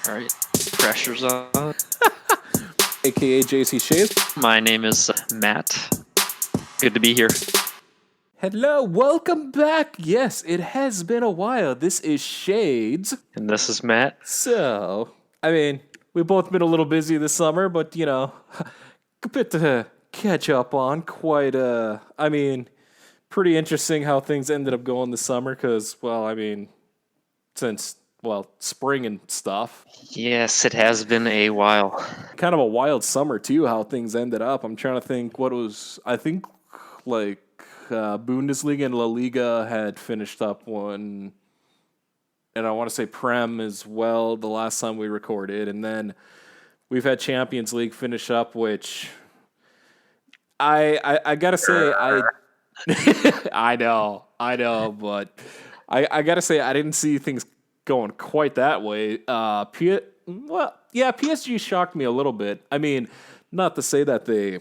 All right, pressure's on. AKA JC Shades. My name is Matt. Good to be here. Hello, welcome back. Yes, it has been a while. This is Shades. And this is Matt. So, we've both been a little busy this summer, but, a bit to catch up on. Pretty interesting how things ended up going this summer because, since spring and stuff. Yes, it has been a while. Kind of a wild summer, too, how things ended up. I'm trying to think what was, Bundesliga and La Liga had finished up one, and I want to say Prem as well the last time we recorded, and then we've had Champions League finish up, which I gotta say I know, but I gotta say I didn't see things going quite that way. PSG shocked me a little bit. I mean, not to say that they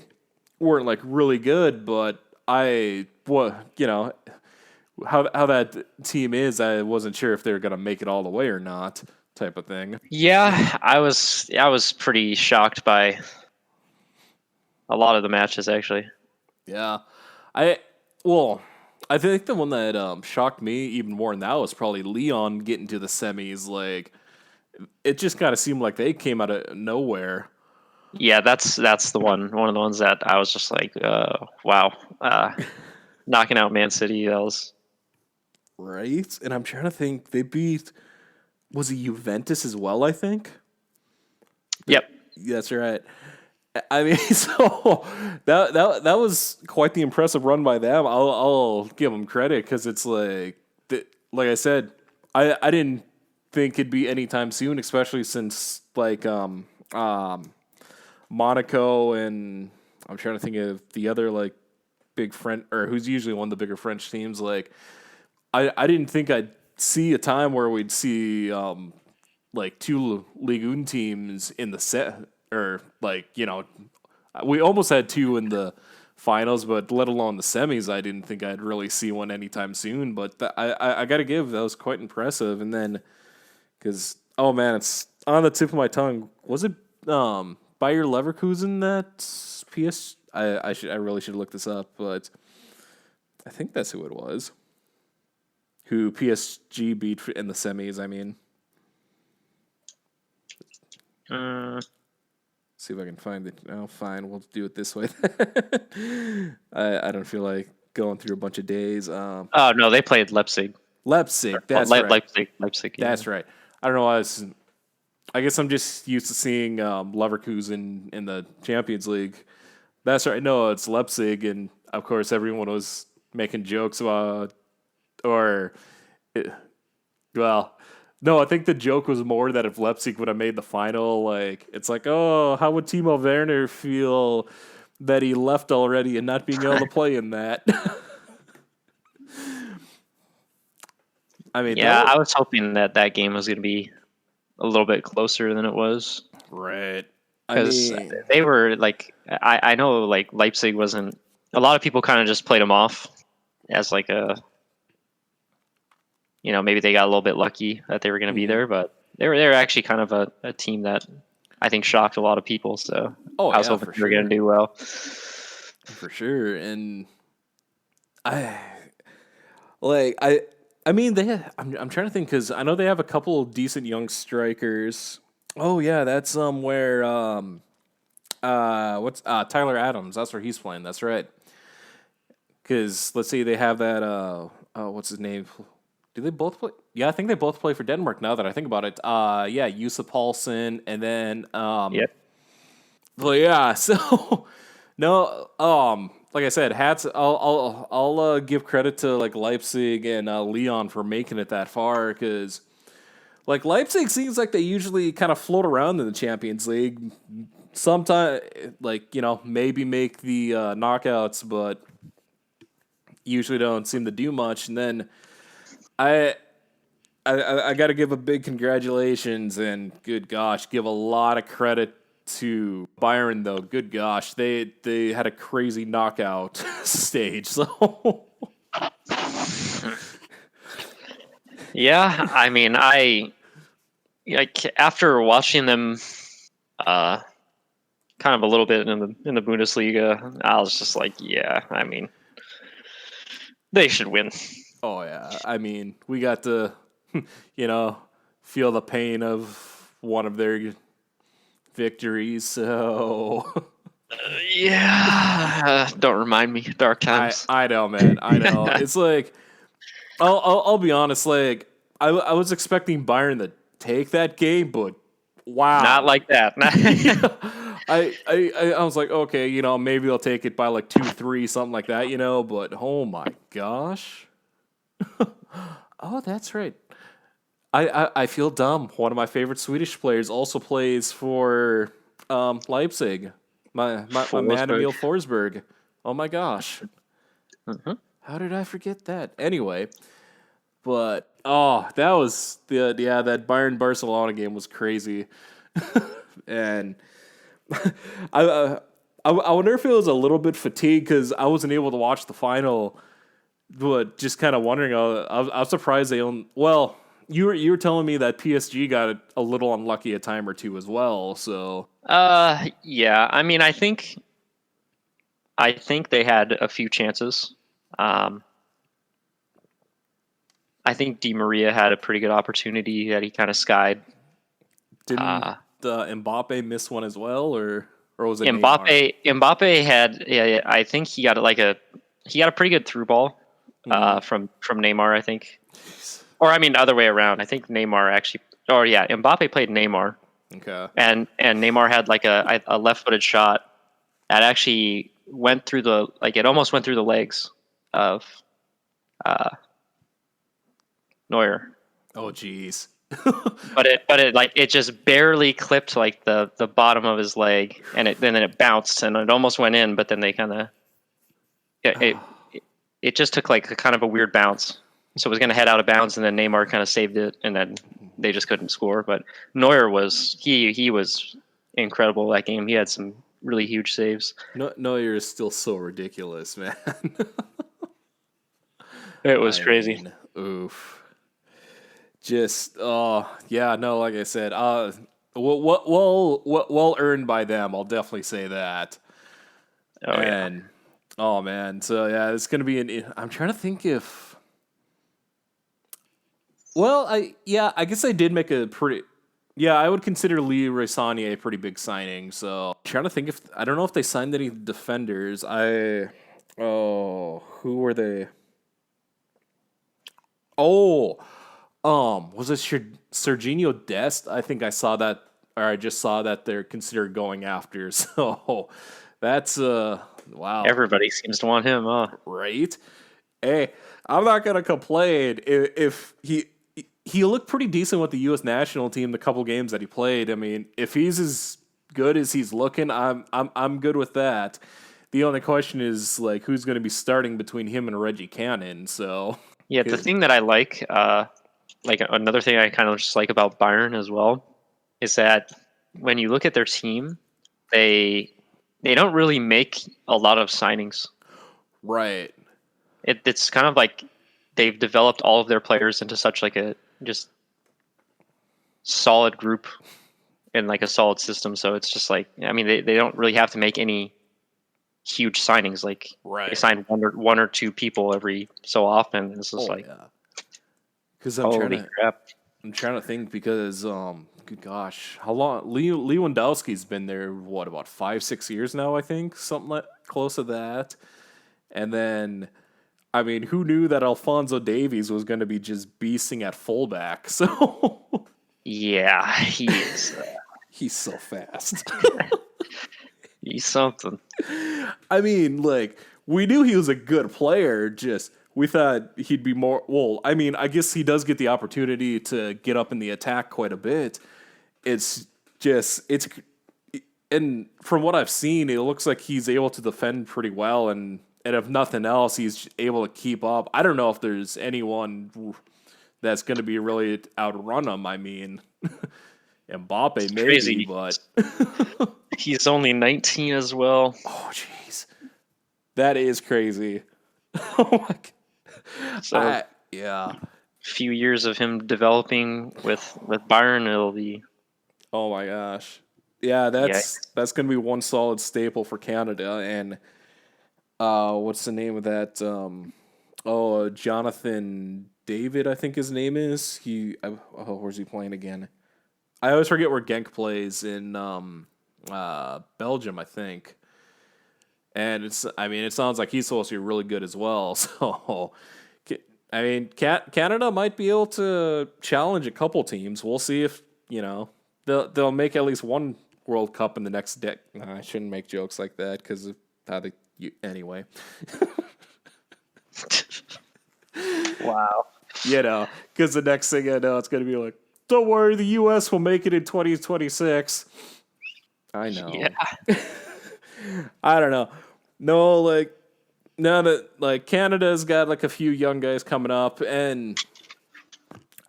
weren't really good, but how that team is, I wasn't sure if they were gonna make it all the way or not, type of thing. Yeah, I was pretty shocked by a lot of the matches actually. Yeah, I think the one that shocked me even more than that was probably Leon getting to the semis. Like, it just kind of seemed like they came out of nowhere. Yeah, that's the one of the ones that I was just like, wow, knocking out Man City. That was right. And I'm trying to think, they beat, was it Juventus as well? I think. Yep, that's right. I mean, so that was quite the impressive run by them. I'll give them credit because it's like I said, I didn't think it'd be anytime soon, especially since Monaco, and I'm trying to think of the other big French, or who's usually one of the bigger French teams. I didn't think I'd see a time where we'd see two Ligue 1 teams in the set, or we almost had two in the finals, but let alone the semis, I didn't think I'd really see one anytime soon. But I got to give, that was quite impressive. And then, because it's on the tip of my tongue. Was it Bayer Leverkusen that PS? I really should look this up, but I think that's who it was. Who PSG beat in the semis? See if I can find it. Oh, fine. We'll do it this way. I don't feel like going through a bunch of days. Oh no, they played Leipzig. Leipzig, that's right. Leipzig. Yeah. That's right. I don't know. I guess I'm just used to seeing Leverkusen in the Champions League. That's right. No, it's Leipzig, and of course everyone was making jokes about, no, I think the joke was more that if Leipzig would have made the final, it's like, oh, how would Timo Werner feel that he left already and not being able to play in that? I was hoping that game was going to be a little bit closer than it was. Right. Because they were I know Leipzig wasn't, a lot of people kind of just played them off as maybe they got a little bit lucky that they were going to be there, but they were actually kind of a team that I think shocked a lot of people. So I was hoping they were going to do well. For sure. And they have, I'm trying to think, because I know they have a couple of decent young strikers. Oh yeah, that's where Tyler Adams. That's where he's playing. That's right. Because let's see, they have that what's his name? Do they both play? Yeah, I think they both play for Denmark now that I think about it. Yusuf Paulsen, and then Yep. Well, yeah. So no, like I said, I'll give credit to Leipzig and Leon for making it that far, because Leipzig seems like they usually kind of float around in the Champions League. Sometimes maybe make the knockouts, but usually don't seem to do much. And then I got to give a big congratulations and good gosh, give a lot of credit to Bayern though. Good gosh, they had a crazy knockout stage. So yeah, I like after watching them, kind of a little bit in the Bundesliga, I was just like, yeah, I mean, they should win. Oh yeah, I mean, we got to, feel the pain of one of their victories. So yeah, don't remind me. Dark times. I know, man. I know. It's like I'll be honest. Like I was expecting Bayern to take that game, but wow, not like that. I was like, okay, maybe they'll take it by like 2-3, something like that, But oh my gosh. Oh, that's right. I feel dumb. One of my favorite Swedish players also plays for Leipzig. My man Emil Forsberg. Oh my gosh. How did I forget that? Anyway, but that was that Bayern Barcelona game was crazy, and I wonder if it was a little bit fatigued because I wasn't able to watch the final, but just kind of wondering. I was surprised they own. Well, you were telling me that PSG got a little unlucky a time or two as well. So yeah. I mean, I think they had a few chances. I think Di Maria had a pretty good opportunity that he kind of skied. Didn't Mbappe miss one as well, or was it Mbappe? Mbappe had, yeah, I think he got a pretty good through ball from Neymar, I think, or I mean other way around. I think Neymar actually, Mbappe played Neymar. Okay, and Neymar had like a left-footed shot that actually went through it almost went through the legs of Neuer. Oh jeez. but it just barely clipped like the bottom of his leg, and then it bounced and it almost went in, but then they kind of it just took like a kind of a weird bounce, so it was going to head out of bounds, and then Neymar kind of saved it, and then they just couldn't score. But Neuer was he was incredible that game. He had some really huge saves. Neuer is still so ridiculous, man. It was crazy. Oof. Just like I said, well earned by them. I'll definitely say that. Oh man, so yeah, it's gonna be I'm trying to think if. Well, I guess I did make a pretty. Yeah, I would consider Leroy Sané a pretty big signing. So I'm trying to think if I don't know if they signed any defenders. Who were they? Oh. Was it Serginho Dest? I think I saw that, or I just saw that they're considered going after. So that's wow. Everybody seems to want him, huh? Right? Hey, I'm not gonna complain if he looked pretty decent with the U.S. national team the couple games that he played. I mean, if he's as good as he's looking, I'm good with that. The only question is like who's going to be starting between him and Reggie Cannon. So yeah, the thing that I like another thing I kind of just like about Bayern as well is that when you look at their team, they don't really make a lot of signings. Right. It's kind of like they've developed all of their players into such like a just solid group and like a solid system. So it's just like, I mean, they don't really have to make any huge signings. Like they sign one or two people every so often. This is because I'm trying to think because good gosh, how long Lewandowski's been there? What, about 5-6 years now? I think something like close to that. And then, I mean, who knew that Alphonso Davies was going to be just beasting at fullback? So yeah, he is. He's so fast. He's something. I mean, like we knew he was a good player. Just we thought he'd be more. Well, I mean, I guess he does get the opportunity to get up in the attack quite a bit. And from what I've seen, it looks like he's able to defend pretty well, and if nothing else, he's able to keep up. I don't know if there's anyone that's going to be really outrun him. I mean, Mbappe maybe, crazy. But he's only 19 as well. Oh, jeez, that is crazy. Oh my god. So yeah. few years of him developing with Byron, it'll be Oh my gosh. Yeah, yeah. that's gonna be one solid staple for Canada. And what's the name of that? Jonathan David, I think his name is. Where's he playing again? I always forget where Genk plays in Belgium, I think. And it sounds like he's supposed to be really good as well. So, Canada might be able to challenge a couple teams. We'll see if they'll make at least one World Cup in the next decade. I shouldn't make jokes like that because of how anyway. Wow. Because the next thing I know, it's going to be like, don't worry, the U.S. will make it in 2026. I know. Yeah. I don't know. No, now that Canada's got a few young guys coming up, and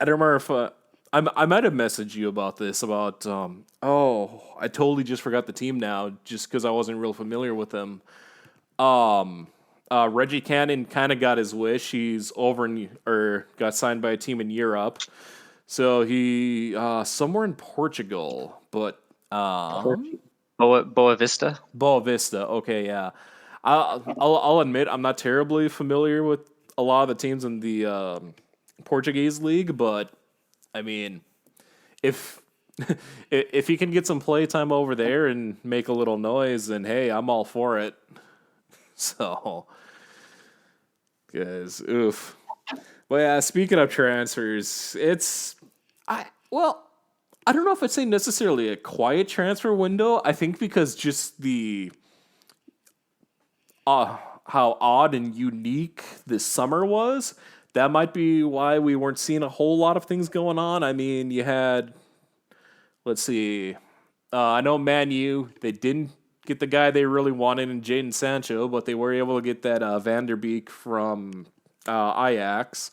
I don't remember if I might have messaged you about this I totally just forgot the team now, just because I wasn't real familiar with them. Reggie Cannon kind of got his wish. He's got signed by a team in Europe, so he somewhere in Portugal, but Boa Vista. Boa Vista. Okay, yeah. I'll admit I'm not terribly familiar with a lot of the teams in the Portuguese league, but I mean, if if he can get some play time over there and make a little noise, then hey, I'm all for it. So, because oof. Well, yeah. Speaking of transfers, I don't know if I'd say necessarily a quiet transfer window. I think because just the how odd and unique this summer was, that might be why we weren't seeing a whole lot of things going on. I mean, you had, let's see, I know Man U, they didn't get the guy they really wanted in Jadon Sancho, but they were able to get that Van der Beek from Ajax.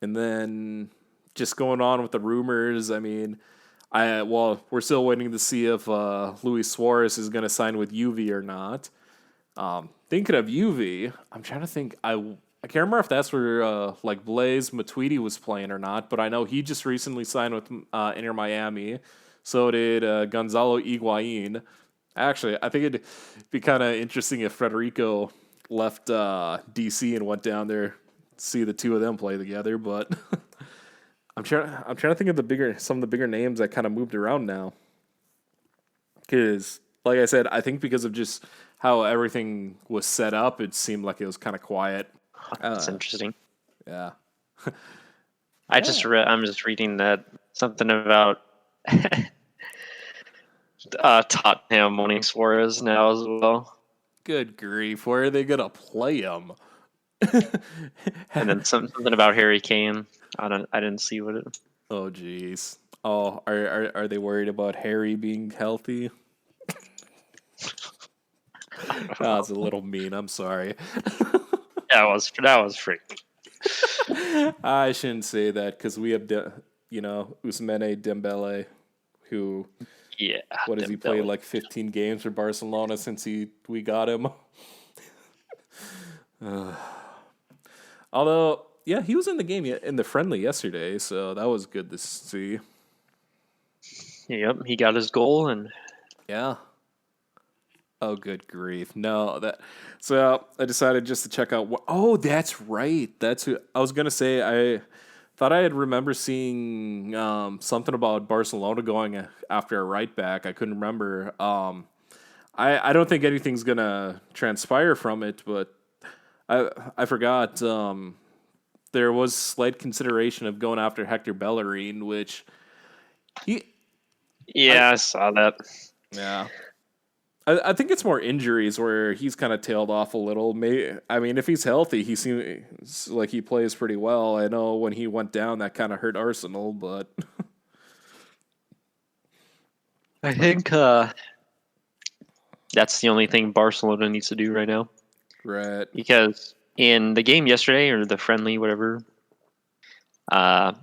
And then just going on with the rumors, I mean, we're still waiting to see if Luis Suarez is going to sign with Juve or not. Thinking of Juve, I'm trying to think. I can't remember if that's where Blaise Matuidi was playing or not, but I know he just recently signed with Inter Miami. So did Gonzalo Higuain. Actually, I think it'd be kind of interesting if Federico left DC and went down there to see the two of them play together. But I'm trying to think of some of the bigger names that kind of moved around now. Because, like I said, I think because of just how everything was set up, it seemed like it was kind of quiet. That's interesting. Yeah. I'm just reading that something about Tottenham wanting Suarez now as well. Good grief! Where are they gonna play him? And then something about Harry Kane. I didn't see what it. Oh jeez. Oh, are they worried about Harry being healthy? That's a little mean. I'm sorry. That was freaking. I shouldn't say that because we have, Ousmane Dembele, who, what has he played 15 games for Barcelona since we got him? Although, yeah, he was in the game in the friendly yesterday, so that was good to see. Yep, he got his goal and yeah. Oh, good grief! No, so I decided just to check out. Oh, that's right. That's who I was gonna say. I thought I had remember seeing something about Barcelona going after a right back. I couldn't remember. I don't think anything's gonna transpire from it, but I forgot. There was slight consideration of going after Hector Bellerin, which I saw that. Yeah. I think it's more injuries where he's kind of tailed off a little. If he's healthy, he seems like he plays pretty well. I know when he went down, that kind of hurt Arsenal, but I think that's the only thing Barcelona needs to do right now. Right. Because in the game yesterday, or the friendly, whatever, it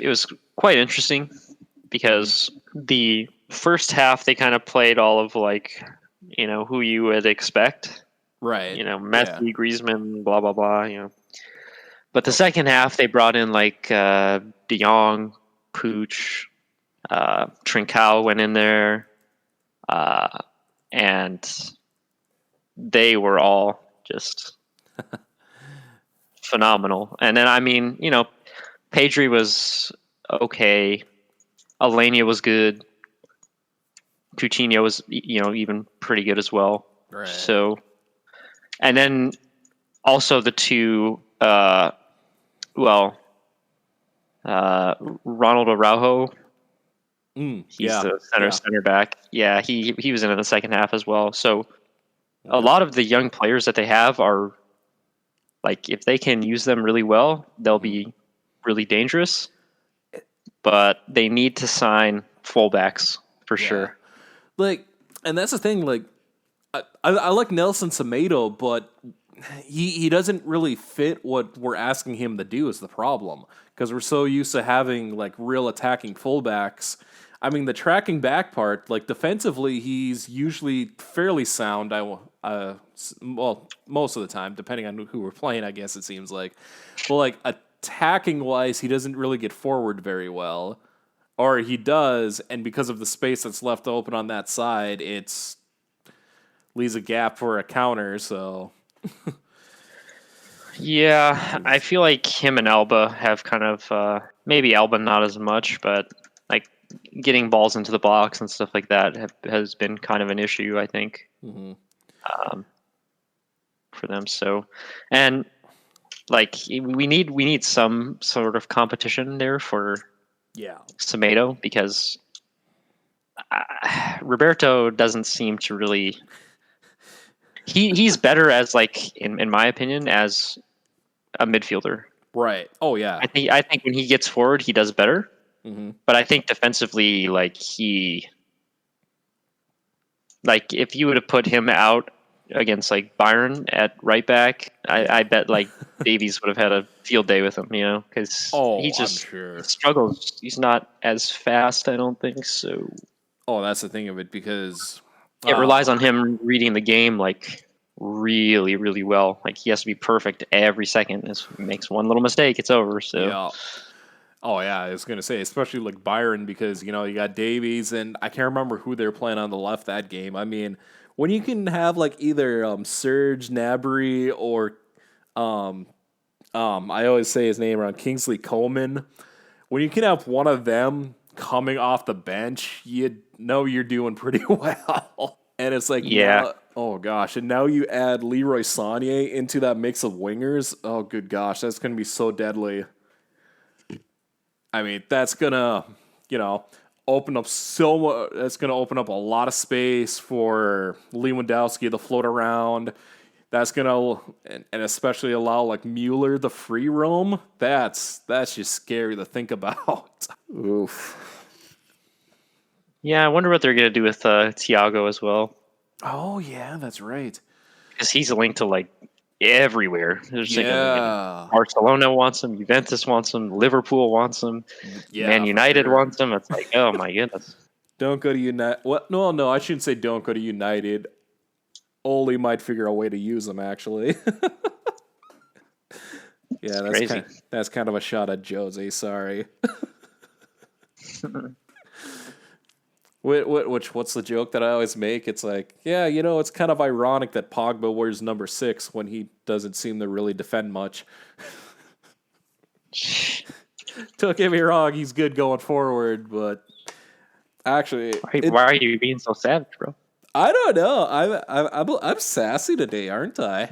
was quite interesting because the first half they kind of played all of who you would expect, right? Messi, Griezmann, blah blah blah, But the second half, they brought in like De Jong, Pooch, Trincao went in there, and they were all just phenomenal. And then, I mean, Pedri was okay. Alenia was good. Coutinho was, even pretty good as well. Right. So, and then also the two, Ronald Araujo. He's the center back. Yeah, he was in the second half as well. So a lot of the young players that they have are like, if they can use them really well, they'll be really dangerous. But they need to sign fullbacks for sure. Like, and that's the thing. Like, I like Nelson Semedo, but he doesn't really fit what we're asking him to do. Is the problem, because we're so used to having like real attacking fullbacks. I mean, the tracking back part, like defensively, he's usually fairly sound. Well, most of the time, depending on who we're playing, I guess it seems like. But like attacking wise, he doesn't really get forward very well, or he does, and because of the space that's left open on that side, it's leaves a gap for a counter. So. Yeah, I feel like him and Alba have kind of maybe Alba not as much, but like getting balls into the box and stuff like that has been kind of an issue, I think, for them. So, and like we need some sort of competition there for Semedo, because Roberto doesn't seem to really. He's better as like in my opinion as a midfielder. Right. Oh yeah. I think when he gets forward, he does better. But I think defensively, like if you would have put him out against like Byron at right back, I bet like Davies would have had a field day with him, because he just struggles. He's not as fast, I don't think so. Oh, that's the thing of it, because it relies on him reading the game like really, really well. Like he has to be perfect every second. If he makes one little mistake, it's over. So. Yeah. Oh yeah, I was gonna say, especially like Byron, because you got Davies, and I can't remember who they're playing on the left that game. I mean, when you can have like either Serge Gnabry or I always say his name around, Kingsley Coman. When you can have one of them coming off the bench, you know you're doing pretty well. And it's like, oh gosh, and now you add Leroy Sané into that mix of wingers. Oh good gosh, that's gonna be so deadly. I mean, that's gonna, open up so much. That's gonna open up a lot of space for Lewandowski to float around. That's gonna, and especially allow like Mueller the free roam. That's just scary to think about. Oof. Yeah, I wonder what they're gonna do with Thiago as well. Oh yeah, that's right. Because he's linked to like everywhere. Barcelona wants him, Juventus wants him, Liverpool wants him, Man United wants him. It's like, oh my goodness. Don't go to United. What? No, I shouldn't say don't go to United. Ole might figure a way to use them, actually. Yeah, that's kind of a shot at Jose. Sorry. What's the joke that I always make? It's like, yeah, it's kind of ironic that Pogba wears number 6 when he doesn't seem to really defend much. Don't get me wrong, he's good going forward, but actually, why are you being so savage, bro? I don't know. I'm sassy today, aren't I?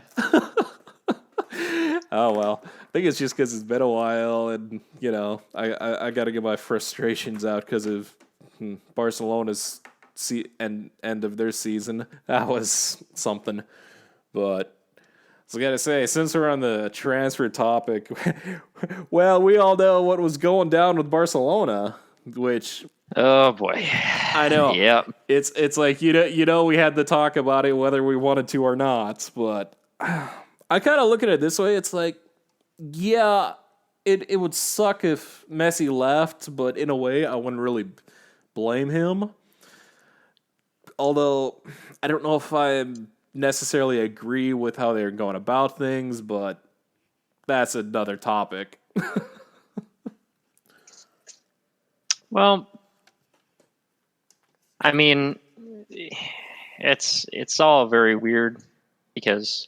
Oh well, I think it's just because it's been a while, and I got to get my frustrations out because of Barcelona's end of their season. That was something. But I gotta say, since we're on the transfer topic, well, we all know what was going down with Barcelona, which. Oh boy, I know. Yeah, it's like we had to talk about it whether we wanted to or not. But I kind of look at it this way: it's like, yeah, it would suck if Messi left, but in a way, I wouldn't really blame him. Although I don't know if I necessarily agree with how they're going about things, but that's another topic. Well, I mean, it's all very weird because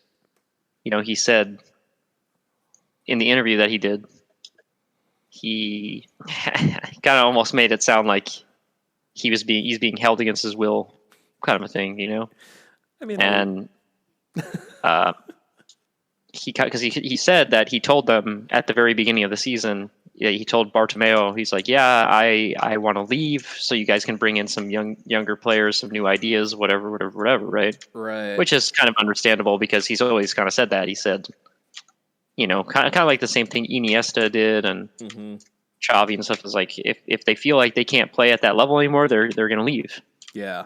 he said in the interview that he did, he kind of almost made it sound like he's being held against his will, kind of a thing, I mean, and because he said that he told them at the very beginning of the season. Yeah, he told Bartomeu, he's like, yeah, I want to leave so you guys can bring in some younger players, some new ideas, whatever, right? right. Which is kind of understandable because he's always kind of said that. He said, kind of like the same thing Iniesta did and Xavi and stuff is like, if they feel like they can't play at that level anymore, they're going to leave. Yeah.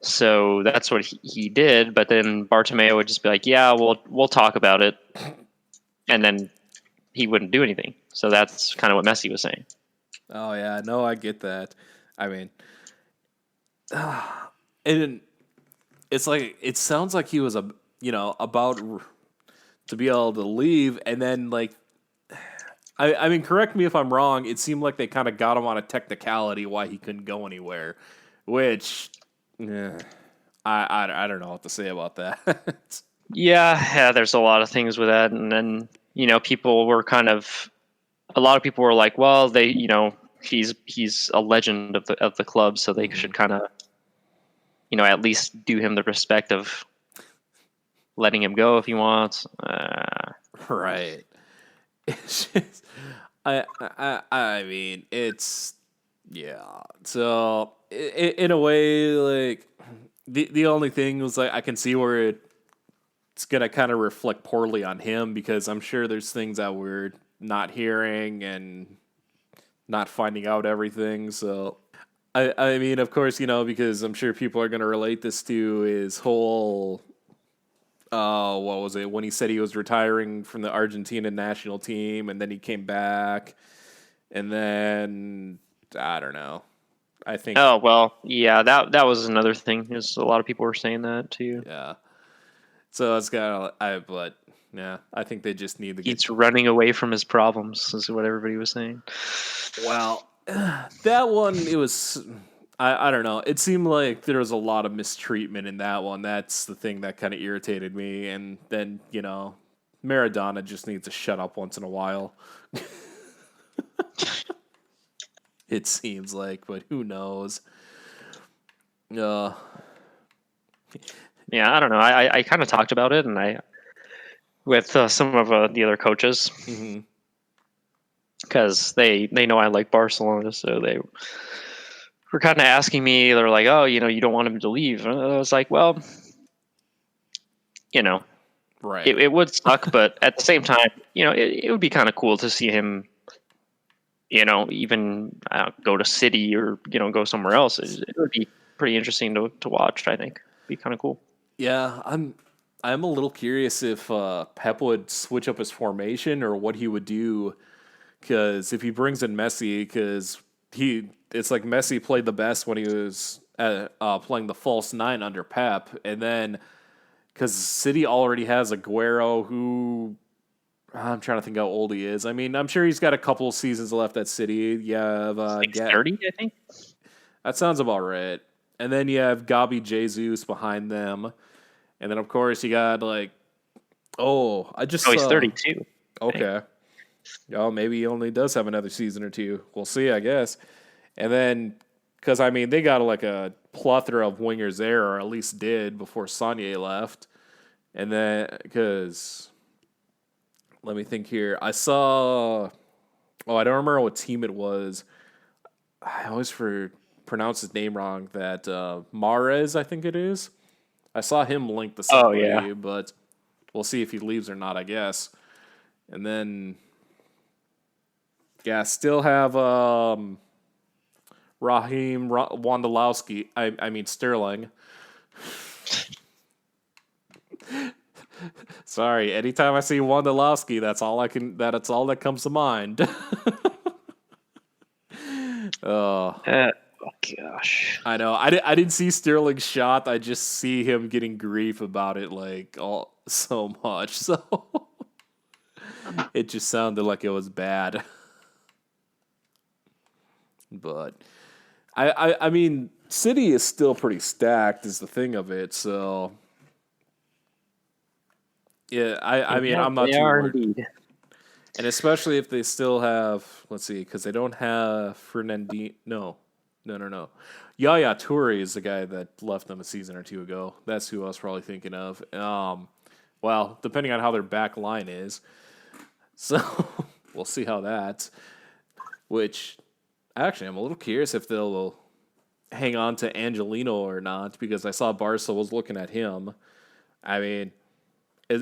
So that's what he did. But then Bartomeu would just be like, yeah, we'll talk about it. And then he wouldn't do anything. So that's kind of what Messi was saying. Oh yeah, no, I get that. I mean, and it's like it sounds like he was about to be able to leave, and then like, I mean, correct me if I'm wrong. It seemed like they kind of got him on a technicality why he couldn't go anywhere, which I don't know what to say about that. Yeah, there's a lot of things with that, and then a lot of people were like, well, he's a legend of the club, so they should kind of, at least do him the respect of letting him go if he wants. Right. It's just, I mean, it's yeah. So in a way, like the only thing was like I can see where it's gonna kind of reflect poorly on him because I'm sure there's things that we're not hearing and not finding out everything. So I mean, of course, because I'm sure people are gonna relate this to his whole what was it when he said he was retiring from the Argentina national team and then he came back and then I don't know. I think Oh well, yeah, that was another thing. Is a lot of people were saying that too. yeah. So it's but yeah, I think they just need to get. He's running away from his problems, is what everybody was saying. Well, that one it was. I don't know. It seemed like there was a lot of mistreatment in that one. That's the thing that kind of irritated me. And then Maradona just needs to shut up once in a while. It seems like, but who knows? Yeah, I don't know. I kind of talked about it, and with some of the other coaches because they know I like Barcelona, so they were kind of asking me. They're like, "Oh, you don't want him to leave." And I was like, "Well, right? it would suck, but at the same time, it would be kind of cool to see him." Even go to City or go somewhere else. It would be pretty interesting to watch. I think be kind of cool. Yeah, I'm a little curious if Pep would switch up his formation or what he would do. Because if he brings in Messi, because it's like Messi played the best when he was playing the false nine under Pep, and then because City already has Aguero, who I'm trying to think how old he is. I mean, I'm sure he's got a couple seasons left at City. You have like 30, I think. That sounds about right. And then you have Gabi Jesus behind them, and then of course you got like, he's 32. Okay. Oh, maybe he only does have another season or two. We'll see, I guess. And then, because I mean, they got like a plethora of wingers there, or at least did before Sané left. And then, because let me think here. I saw. Oh, I don't remember what team it was. I always pronounce his name wrong. That Mahrez, I think it is. I saw him linked to somebody, but we'll see if he leaves or not, I guess. And then, yeah, still have Raheem Wondolowski. I mean Sterling. Sorry, anytime I see Wondolowski, that's all that comes to mind. Oh gosh. I know. I didn't see Sterling's shot. I just see him getting grief about it like all so much. So It just sounded like it was bad. But I mean, City is still pretty stacked is the thing of it, so yeah, I mean, Yeah, I'm not they too are worried. indeed. And especially if they still have, let's see, because they don't have Fernandinho. No. Yaya Toure is the guy that left them a season or two ago. That's who I was probably thinking of. Well, depending on how their back line is. So we'll see how that's. Which, actually, I'm a little curious if they'll hang on to Angelino or not, because I saw Barca was looking at him. I mean,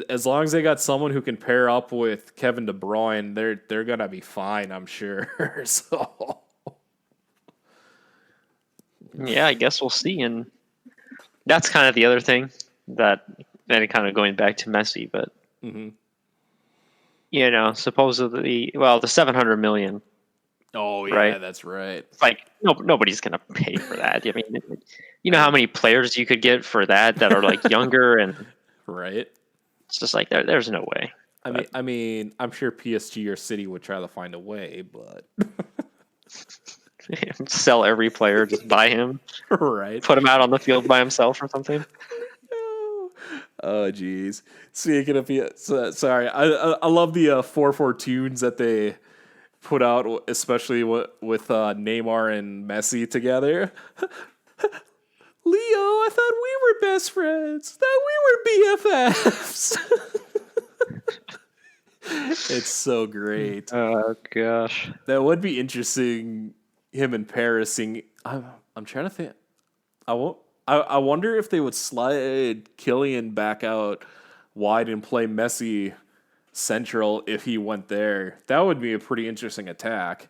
as long as they got someone who can pair up with Kevin De Bruyne, they're gonna be fine, I'm sure. So Yeah, I guess we'll see. And that's kind of the other thing that, and kind of going back to Messi, but mm-hmm. supposedly, well, the 700 million, Oh yeah, right? that's right. It's like nobody's gonna pay for that. I mean, you I know how mean, many players you could get for that are like younger, and right? it's just like there's no way. But I mean, I'm sure PSG or City would try to find a way, but sell every player, just buy him, right. put him out on the field by himself or something. Oh, jeez. Speaking of, sorry, I love the 4-4 tunes that they put out, especially with Neymar and Messi together. Leo, I thought we were best friends. Thought we were BFFs. It's so great. Oh gosh. That would be interesting. Him in Paris sing. I'm trying to think. I won't. I wonder if they would slide Killian back out wide and play Messi central if he went there. That would be a pretty interesting attack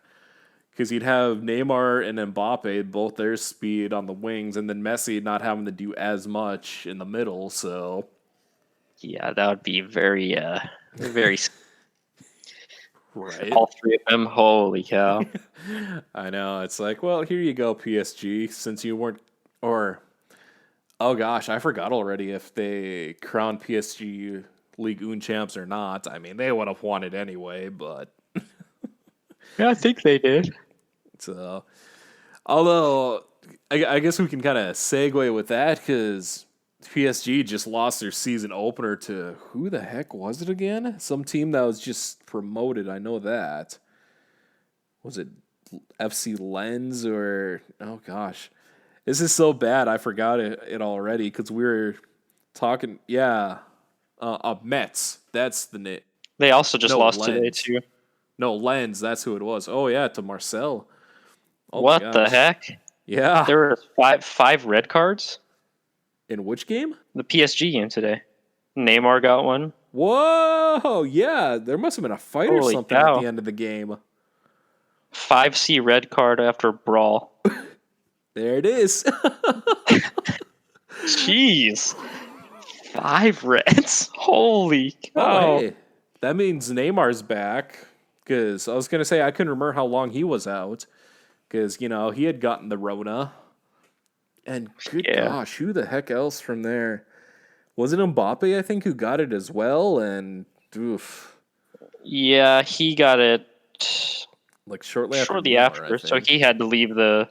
because you'd have Neymar and Mbappe both their speed on the wings, and then Messi not having to do as much in the middle. So Yeah, that would be very, very. right. All three of them. Holy cow! I know. It's like, well, here you go, PSG. Since you weren't, or oh gosh, I forgot already if they crowned PSG League One champs or not. I mean, they would have won it anyway, but Yeah, I think they did. so. Although, I guess we can kind of segue with that because PSG just lost their season opener to who the heck was it again? Some team that was just promoted. I know that. Was it FC Lens or oh gosh, this is so bad. I forgot it already because we were talking. Yeah, Mets. That's the name. They also just No lost today Lens. too. No Lens. That's who it was. Oh yeah, to Marcel. Oh my What the gosh. heck? Yeah. There were five red cards. In which game? The PSG game today. Neymar got one. Whoa! Yeah, there must have been a fight or Holy something at cow! the end of the game. 5C red card after brawl. There it is. Jeez. 5 reds. Holy Oh, cow! hey, that means Neymar's back. Because I was gonna say I couldn't remember how long he was out. Because he had gotten the Rona. And good Yeah. gosh, who the heck else from there? Was it Mbappe, I think, who got it as well? And oof, Yeah, he got it like shortly after shortly Neymar, I after, so think. he had to leave the.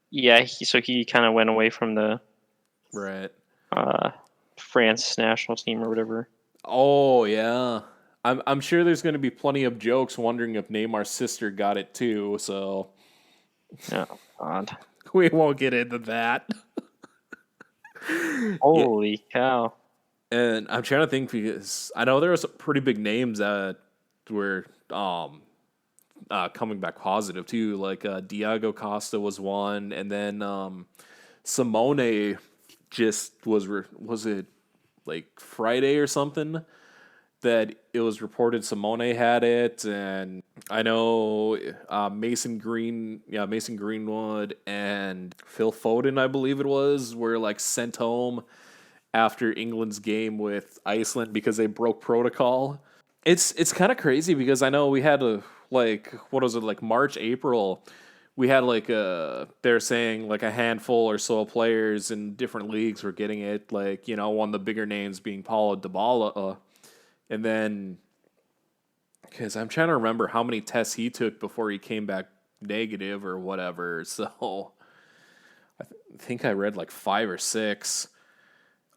Yeah, so he kind of went away from the Right. France national team or whatever. Oh yeah. I'm sure there's going to be plenty of jokes wondering if Neymar's sister got it too. So Oh God! we won't get into that. Yeah. Holy cow! And I'm trying to think because I know there were some pretty big names that were coming back positive too. Like Diego Costa was one, and then Simone just was it like Friday or something that it was reported Simone had it, and I know Mason Greenwood and Phil Foden, I believe it was, were like sent home after England's game with Iceland because they broke protocol. It's kind of crazy because I know we had what was it, like March, April, we had they're saying like a handful or so of players in different leagues were getting it, one of the bigger names being Paulo Dybala, and then Because I'm trying to remember how many tests he took before he came back negative or whatever. So think I read like 5 or 6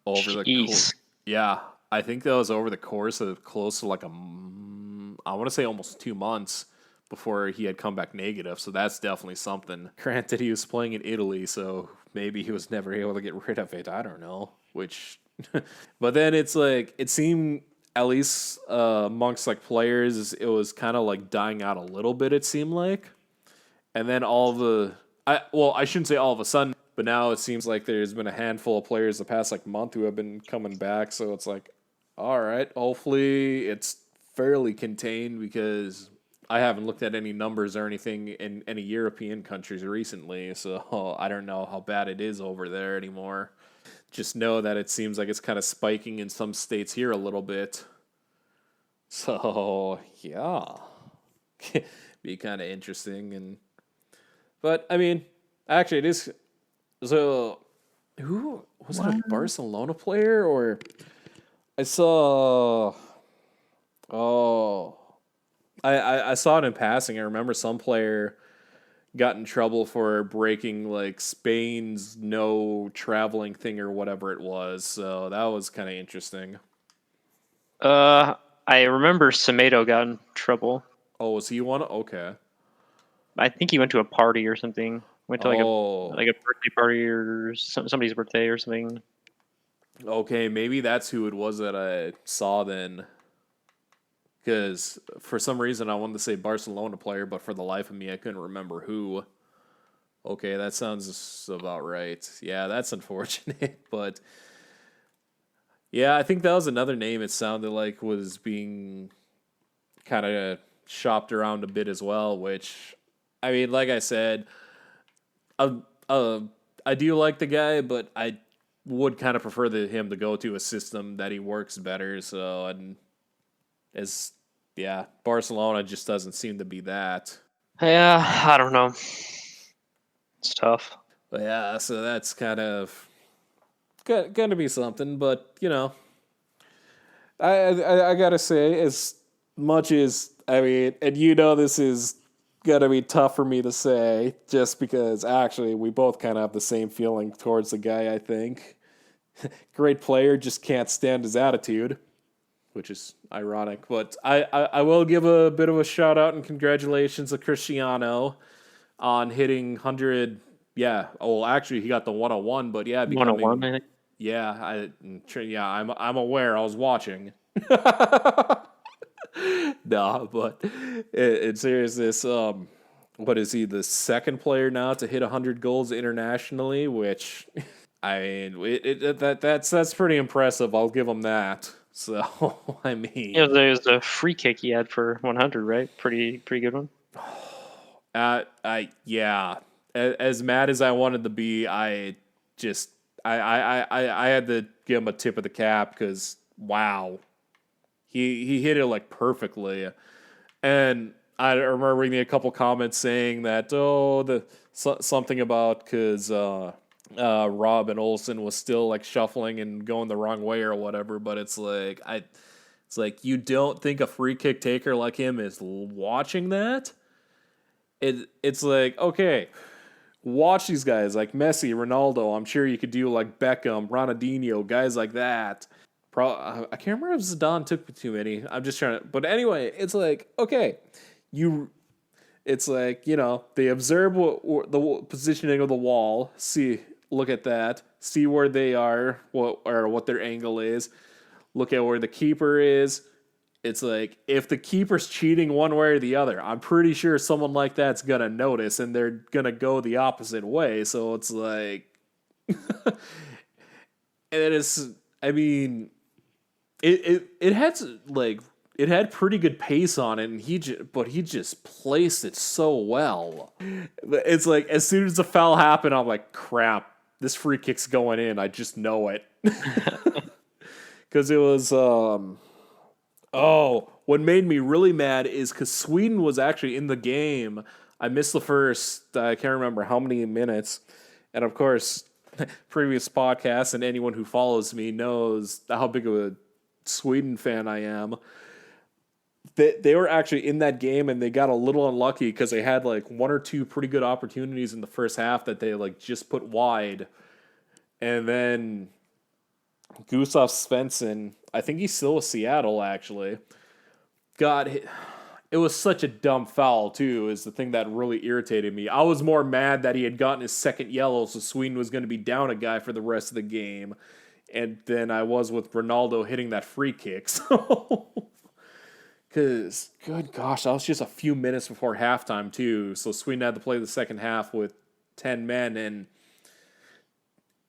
over the course. Jeez. Yeah, I think that was over the course of close to like I want to say almost 2 months before he had come back negative. So that's definitely something. Granted, he was playing in Italy, so maybe he was never able to get rid of it. I don't know. Which, but then it's like it seemed at least amongst like players, it was kind of like dying out a little bit. It seemed like, and then I shouldn't say all of a sudden, but now it seems like there's been a handful of players the past like month who have been coming back. So it's like, all right, hopefully it's fairly contained because I haven't looked at any numbers or anything in any European countries recently. So I don't know how bad it is over there anymore. Just know that it seems like it's kind of spiking in some states here a little bit. So yeah, be kind of interesting. But I mean, actually, it is. So, who was it? A Barcelona player or I saw? Oh, I saw it in passing. I remember some player got in trouble for breaking like Spain's no traveling thing or whatever it was. So that was kind of interesting. I remember Semedo got in trouble. Oh, was he one? Okay. I think he went to a party or something. Went to Oh, like a birthday party or somebody's birthday or something. okay. Maybe that's who it was that I saw then. Because for some reason I wanted to say Barcelona player, but for the life of me I couldn't remember who. Okay, that sounds about right. Yeah, that's unfortunate, but yeah, I think that was another name it sounded like was being kind of shopped around a bit as well, which I mean, like I said, uh, uh, I do like the guy, but I would kind of prefer him to go to a system that he works better. So, and as yeah, Barcelona just doesn't seem to be that. Yeah, I don't know. It's tough. But yeah, so that's kind of going to be something. But you know, I gotta say, as much as I mean, and you know, this is gonna be tough for me to say, just because actually we both kind of have the same feeling towards the guy. I think great player, just can't stand his attitude, which is ironic. But I will give a bit of a shout out and congratulations to Cristiano on hitting 100. Yeah, well, actually, he got the 101, but yeah, 101, becoming I think. yeah, I'm aware. I was watching. No, but in seriousness, what is he? The second player now to hit 100 goals internationally, which I mean, that's pretty impressive. I'll give him that. So I mean, It was a free kick he had for 100, right? Pretty good one. yeah. As mad as I wanted to be, I just I had to give him a tip of the cap because wow, he hit it like perfectly, and I remember reading a couple comments saying that something about because Rob and Olsen was still like shuffling and going the wrong way or whatever, but it's like you don't think a free kick taker like him is watching that. It's like okay. Watch these guys like Messi, Ronaldo. I'm sure you could do like Beckham, Ronaldinho, guys like that. I can't remember if Zidane took too many. I'm just trying to. But anyway, it's like okay, you. It's like you know they observe the positioning of the wall. Look at that. See where they are, what their angle is. Look at where the keeper is. It's like if the keeper's cheating one way or the other, I'm pretty sure someone like that's gonna notice and they're gonna go the opposite way. So it's like, and it's, I mean, it had like it had pretty good pace on it, and but he just placed it so well. It's like as soon as the foul happened, I'm like, crap, this free kick's going in. I just know it because it was. Oh, what made me really mad is because Sweden was actually in the game. I missed the first, I can't remember how many minutes. And of course, previous podcasts and anyone who follows me knows how big of a Sweden fan I am. they were actually in that game and they got a little unlucky because they had like one or two pretty good opportunities in the first half that they like just put wide. And then Gustav Svensson, I think he's still with Seattle actually, got hit. It was such a dumb foul too, is the thing that really irritated me. I was more mad that he had gotten his second yellow, so Sweden was going to be down a guy for the rest of the game. And then I was with Ronaldo hitting that free kick. So, because, good gosh, that was just a few minutes before halftime too. So Sweden had to play the second half with 10 men. And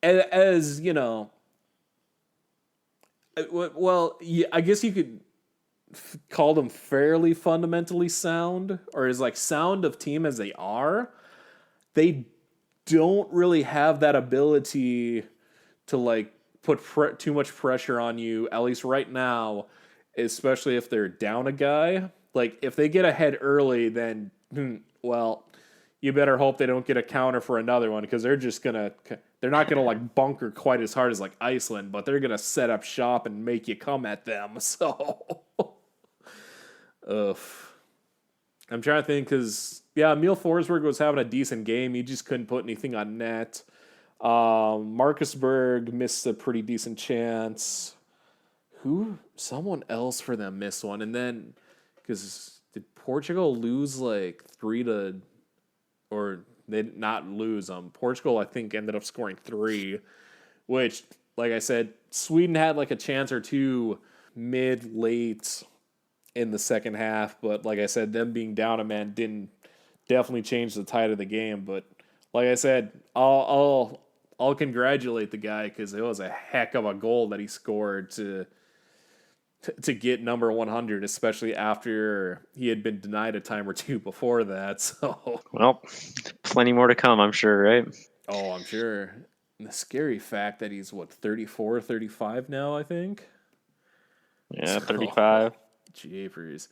as you know, well, yeah, I guess you could call them fairly fundamentally sound, or as like sound of team as they are, they don't really have that ability to like put too much pressure on you, at least right now, especially if they're down a guy. Like if they get ahead early, then well, you better hope they don't get a counter for another one, because they're not gonna like bunker quite as hard as like Iceland, but they're gonna set up shop and make you come at them. So ugh. I'm trying to think, because yeah, Emil Forsberg was having a decent game. He just couldn't put anything on net. Marcus Berg missed a pretty decent chance. Someone else for them missed one. And then, because did Portugal lose like 3-, or they did not lose? Portugal, I think, ended up scoring 3, which, like I said, Sweden had like a chance or two late in the second half. But like I said, them being down a man didn't definitely change the tide of the game. But like I said, I'll congratulate the guy, because it was a heck of a goal that he scored to get number 100, especially after he had been denied a time or two before that. So, Well, plenty more to come, I'm sure, right? oh, I'm sure. And the scary fact that he's 34, 35 now, I think. Yeah, So, 35. jeepers.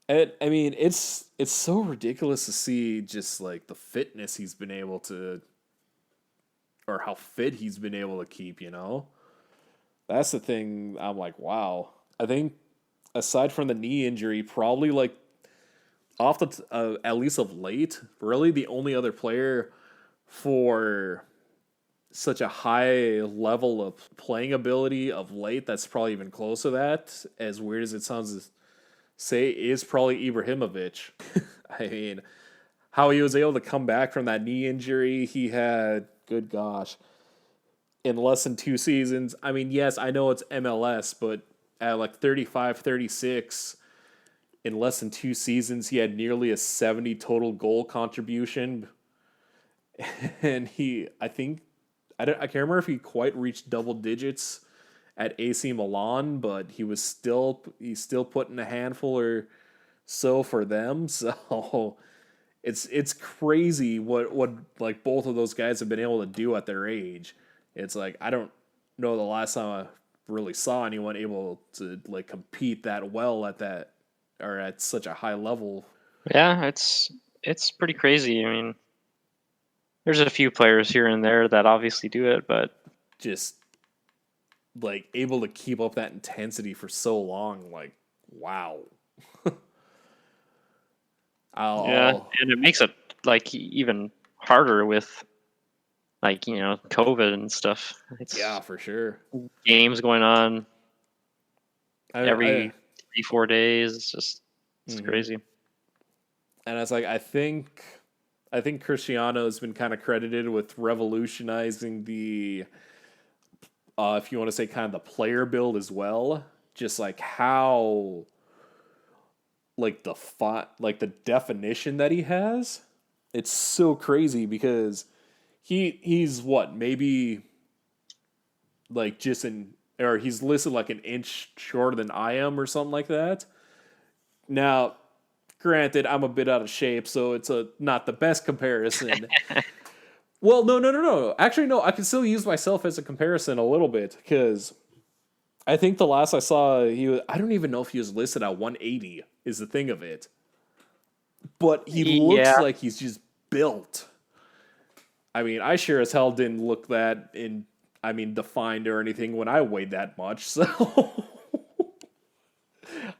And I mean, it's so ridiculous to see just like the fitness he's been able to, or how fit he's been able to keep, you know? That's the thing. I'm like, wow. I think aside from the knee injury, probably like off the at least of late, really the only other player for such a high level of playing ability of late that's probably even close to that, as weird as it sounds to say, is probably Ibrahimovic. I mean, how he was able to come back from that knee injury he had, good gosh, in less than 2 seasons. I mean, yes, I know it's MLS, but at like 35, 36, in less than 2 seasons, he had nearly a 70 total goal contribution. And I can't remember if he quite reached double digits at AC Milan, but he's still putting a handful or so for them. So it's crazy what like both of those guys have been able to do at their age. It's like, I don't know the last time I really saw anyone able to like compete that well at that, or at such a high level. Yeah, it's pretty crazy. I mean, there's a few players here and there that obviously do it, but Just like able to keep up that intensity for so long, like, wow. yeah, I'll and it makes it like even harder with like, COVID and stuff. yeah, It's for sure. games going on I every 3-4 days. It's mhm. crazy. And it's like, I think Cristiano has been kind of credited with revolutionizing the if you want to say kind of the player build as well. Just like how like like the definition that he has. It's so crazy, because he's what, maybe like just or he's listed like an inch shorter than I am or something like that. Now, granted, I'm a bit out of shape, so it's not the best comparison. Well, no. Actually, no, I can still use myself as a comparison a little bit, because I think the last I saw, I don't even know if he was listed at 180, is the thing of it. But he looks Yeah, like he's just built. I mean, I sure as hell didn't look that defined or anything when I weighed that much. So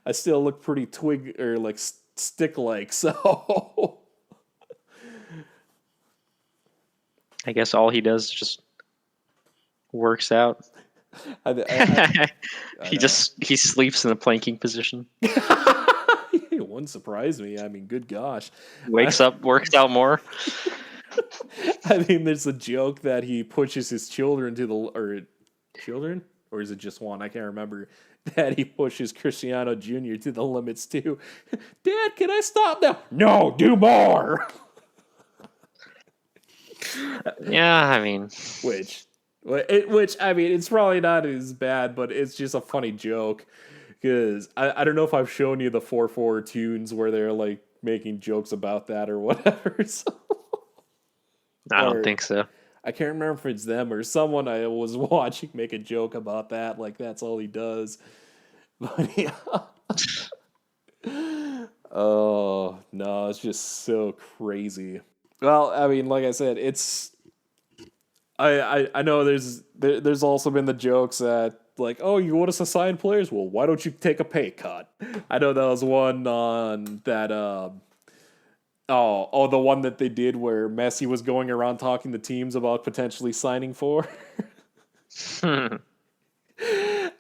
I still look pretty twig or like stick like. So I guess all he does is just works out. I, I, I know. He sleeps in a planking position. It wouldn't surprise me. I mean, good gosh. Wakes up, works out more. I mean, there's a joke that he pushes his children to the or children, or is it just one? I can't remember. That he pushes Cristiano Jr. to the limits too. Dad, can I stop now? No, do more. Yeah, I mean, Which I mean, it's probably not as bad, but it's just a funny joke because I don't know if I've shown you the 4-4 tunes where they're like making jokes about that or whatever. So, I don't or think so. I can't remember if it's them or someone I was watching make a joke about that. Like that's all he does. But yeah. Oh no, it's just so crazy. Well, I mean, like I said, it's I know there's also been the jokes that like, oh, you want us to sign players? Well, why don't you take a pay cut? I know that was one on that the one that they did where Messi was going around talking to teams about potentially signing for.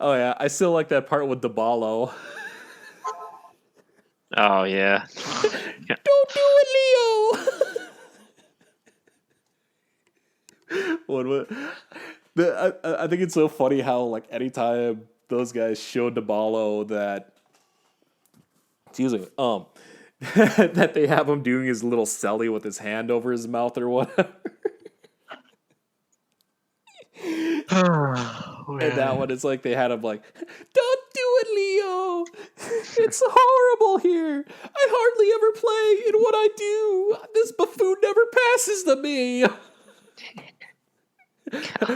Oh yeah, I still like that part with Dybala. Oh yeah. Don't do it, Leo. what? I think it's so funny how like anytime those guys show Dybala that, excuse me, that they have him doing his little celly with his hand over his mouth or whatever. And that one, it's like they had him like, don't do it, Leo. It's horrible here. I hardly ever play, and what I do, this buffoon never passes to me.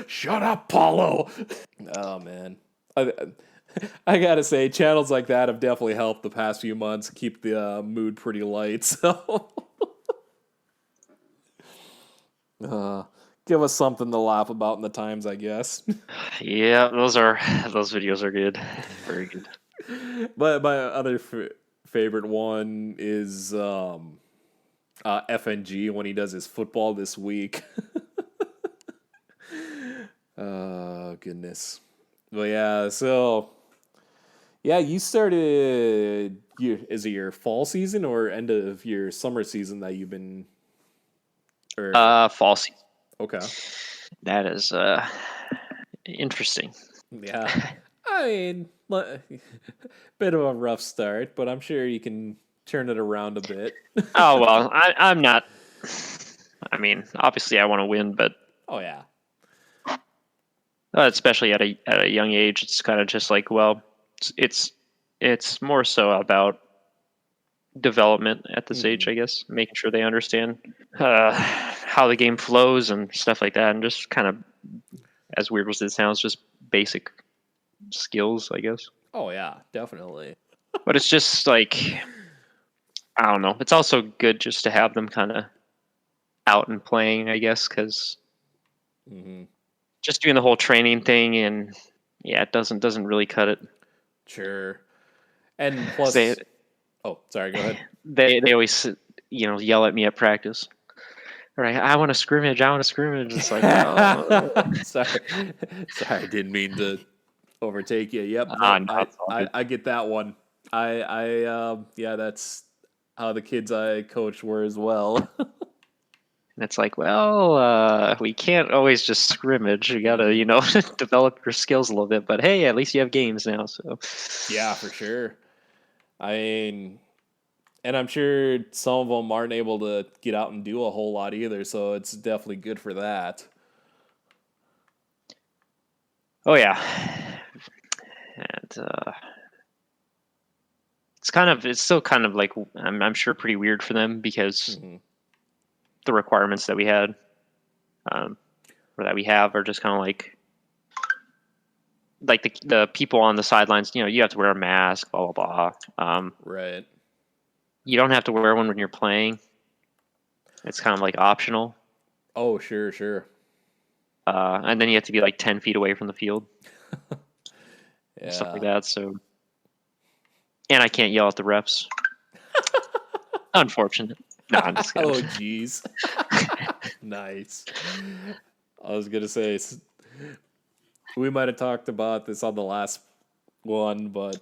Shut up, Paulo. Oh man, I gotta say, channels like that have definitely helped the past few months keep the mood pretty light. So, give us something to laugh about in the times, I guess. Yeah, those videos are good. Very good. But my other favorite one is FNG when he does his football this week. Oh goodness. Well, yeah. So, yeah, you started. Is it your fall season or end of your summer season that you've been? Or Fall season. okay. That is interesting. Yeah. I mean, bit of a rough start, but I'm sure you can turn it around a bit. Oh well, I'm not. I mean, obviously, I want to win, but Oh yeah. especially at a young age, it's kind of just like, well, it's more so about development at this age, I guess, making sure they understand how the game flows and stuff like that, and just kind of, as weird as it sounds, just basic skills, I guess. Oh yeah, definitely. But it's just like, I don't know. It's also good just to have them kind of out and playing, I guess, because just doing the whole training thing and yeah, it doesn't really cut it. Sure. And plus, oh, sorry, go ahead. They always yell at me at practice. All right, I want to scrimmage. I want to scrimmage. It's like, oh. sorry, didn't mean to overtake you. Yep, No, I get that one. Yeah, that's how the kids I coached were as well. And it's like, well, we can't always just scrimmage. You gotta, develop your skills a little bit. But hey, at least you have games now. So yeah, for sure. I mean, and I'm sure some of them aren't able to get out and do a whole lot either. So it's definitely good for that. oh yeah, and it's still kind of like I'm sure pretty weird for them because the requirements that we had, or that we have, are just kind of like the people on the sidelines. You have to wear a mask, blah blah blah. Right. You don't have to wear one when you're playing. It's kind of like optional. Oh, sure. And then you have to be like 10 feet away from the field. Yeah. Stuff like that. So, and I can't yell at the refs. Unfortunate. No, I'm just kidding. Oh, jeez. Nice. I was gonna say we might have talked about this on the last one, but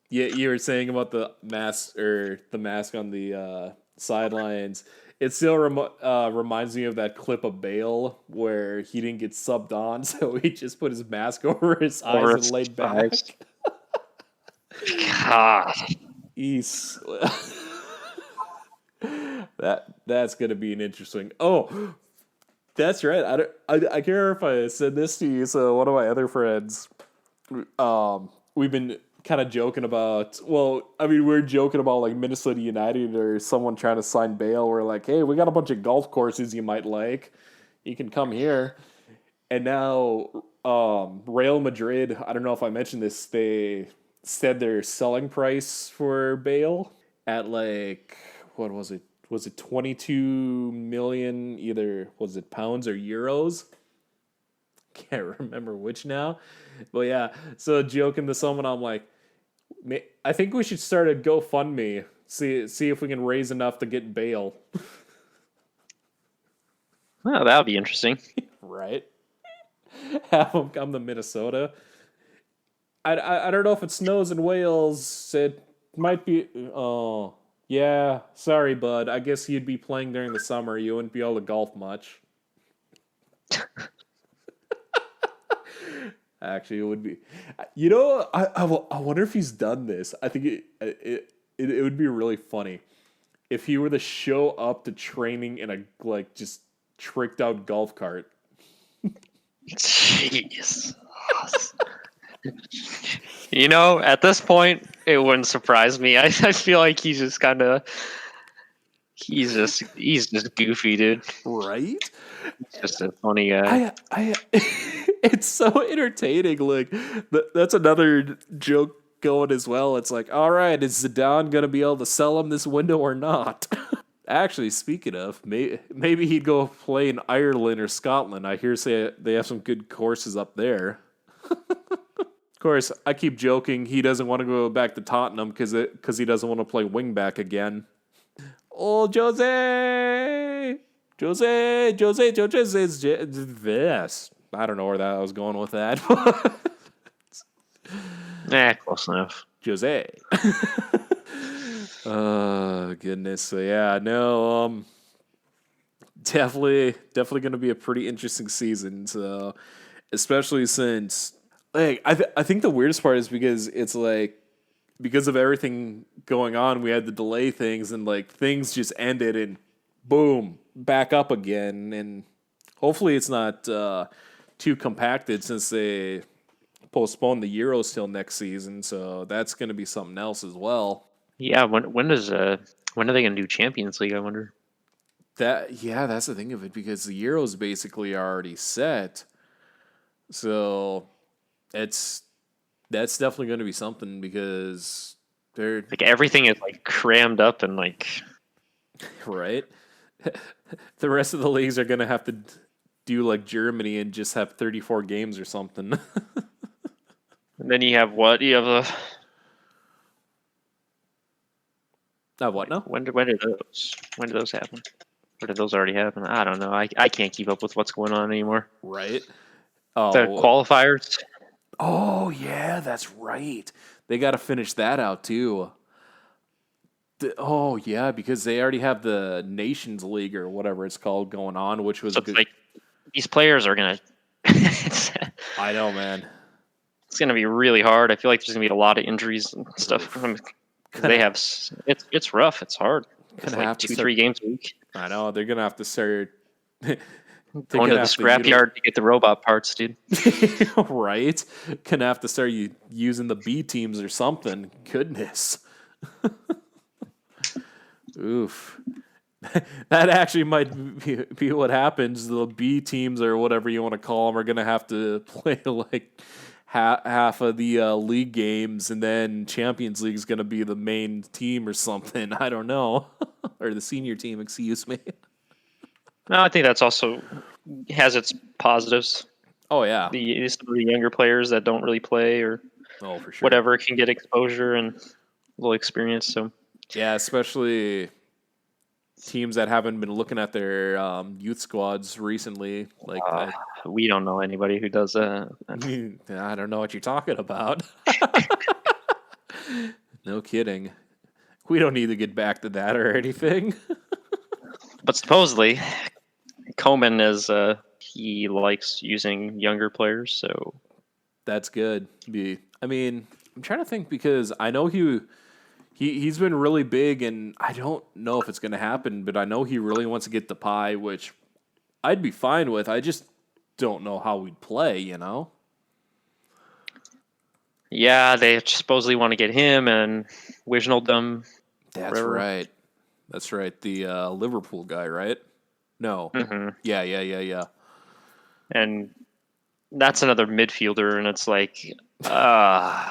yeah, you were saying about the mask on the sidelines. It still reminds me of that clip of Bale where he didn't get subbed on, so he just put his mask over his eyes and laid back. God. East. That's gonna be an interesting. Oh, that's right. I can't remember if I said this to you. So one of my other friends, we've been kind of joking about. Well, I mean, we're joking about like Minnesota United or someone trying to sign Bale. We're like, hey, we got a bunch of golf courses you might like. You can come here. And now, Real Madrid. I don't know if I mentioned this. They said their selling price for Bale at like what was it? Was it 22 million? Either was it pounds or euros? Can't remember which now. But yeah, so joking to someone, I'm like, I think we should start a GoFundMe. See if we can raise enough to get Bale. Well, that would be interesting. Right? Have him come to Minnesota. I don't know if it snows in Wales. It might be. Oh, yeah. Sorry, bud. I guess you'd be playing during the summer. You wouldn't be able to golf much. Actually, it would be. You know, I wonder if he's done this. I think it would be really funny if he were to show up to training in a like just tricked out golf cart. Jeez. You know, at this point, it wouldn't surprise me. I feel like he's just goofy, dude. Right? He's just a funny guy. It's so entertaining. Like that's another joke going as well. It's like, all right, is Zidane gonna be able to sell him this window or not? Actually, speaking of, maybe he'd go play in Ireland or Scotland. I hear say they have some good courses up there. Of course, I keep joking. He doesn't want to go back to Tottenham because he doesn't want to play wingback again. Oh, Jose is this. I don't know where I was going with that. Close enough. Jose. Oh, goodness. So yeah, no, definitely going to be a pretty interesting season. So, especially since, like, I think the weirdest part is because it's like, because of everything going on, we had to delay things and like things just ended and boom, back up again. And hopefully it's not too compacted since they postponed the Euros till next season. So that's going to be something else as well. Yeah, when are they going to do Champions League? I wonder. That's the thing of it because the Euros basically are already set, so that's definitely going to be something because they're like everything is like crammed up and like right. The rest of the leagues are going to have to do like Germany and just have 34 games or something. And then you have what? You have What now? When did those happen? Or did those already happen? I don't know. I can't keep up with what's going on anymore. Right. The qualifiers. Oh yeah, that's right. They got to finish that out too. Yeah, because they already have the Nations League or whatever it's called going on, which was good. Like these players are gonna. I know, man. It's gonna be really hard. I feel like there's gonna be a lot of injuries and stuff. They have it's rough. It's hard. It's like 2-3 games a week. I know they're gonna have to start going to the scrapyard to get the robot parts, dude. Right? Gonna have to start using the B teams or something. Goodness. Oof. That actually might be what happens. The B teams or whatever you want to call them are gonna have to play like half of the league games, and then Champions League is going to be the main team or something. I don't know. Or the senior team, excuse me. No, I think that's also has its positives. Oh, yeah. Some of the younger players that don't really play or for sure. whatever can get exposure and little experience. So Yeah, especially teams that haven't been looking at their youth squads recently. Like, uh, we don't know anybody who does that. I don't know what you're talking about. No kidding. We don't need to get back to that or anything. But supposedly, Coleman is he likes using younger players. So That's good. I mean, I'm trying to think because I know he's been really big, and I don't know if it's going to happen, but I know he really wants to get the pie, which I'd be fine with. I just don't know how we'd play, you know? yeah, they supposedly want to get him and Wijnaldum. That's Whatever. right. That's right. The Liverpool guy, right? No. Hmm. Yeah. And that's another midfielder, and it's like, uh,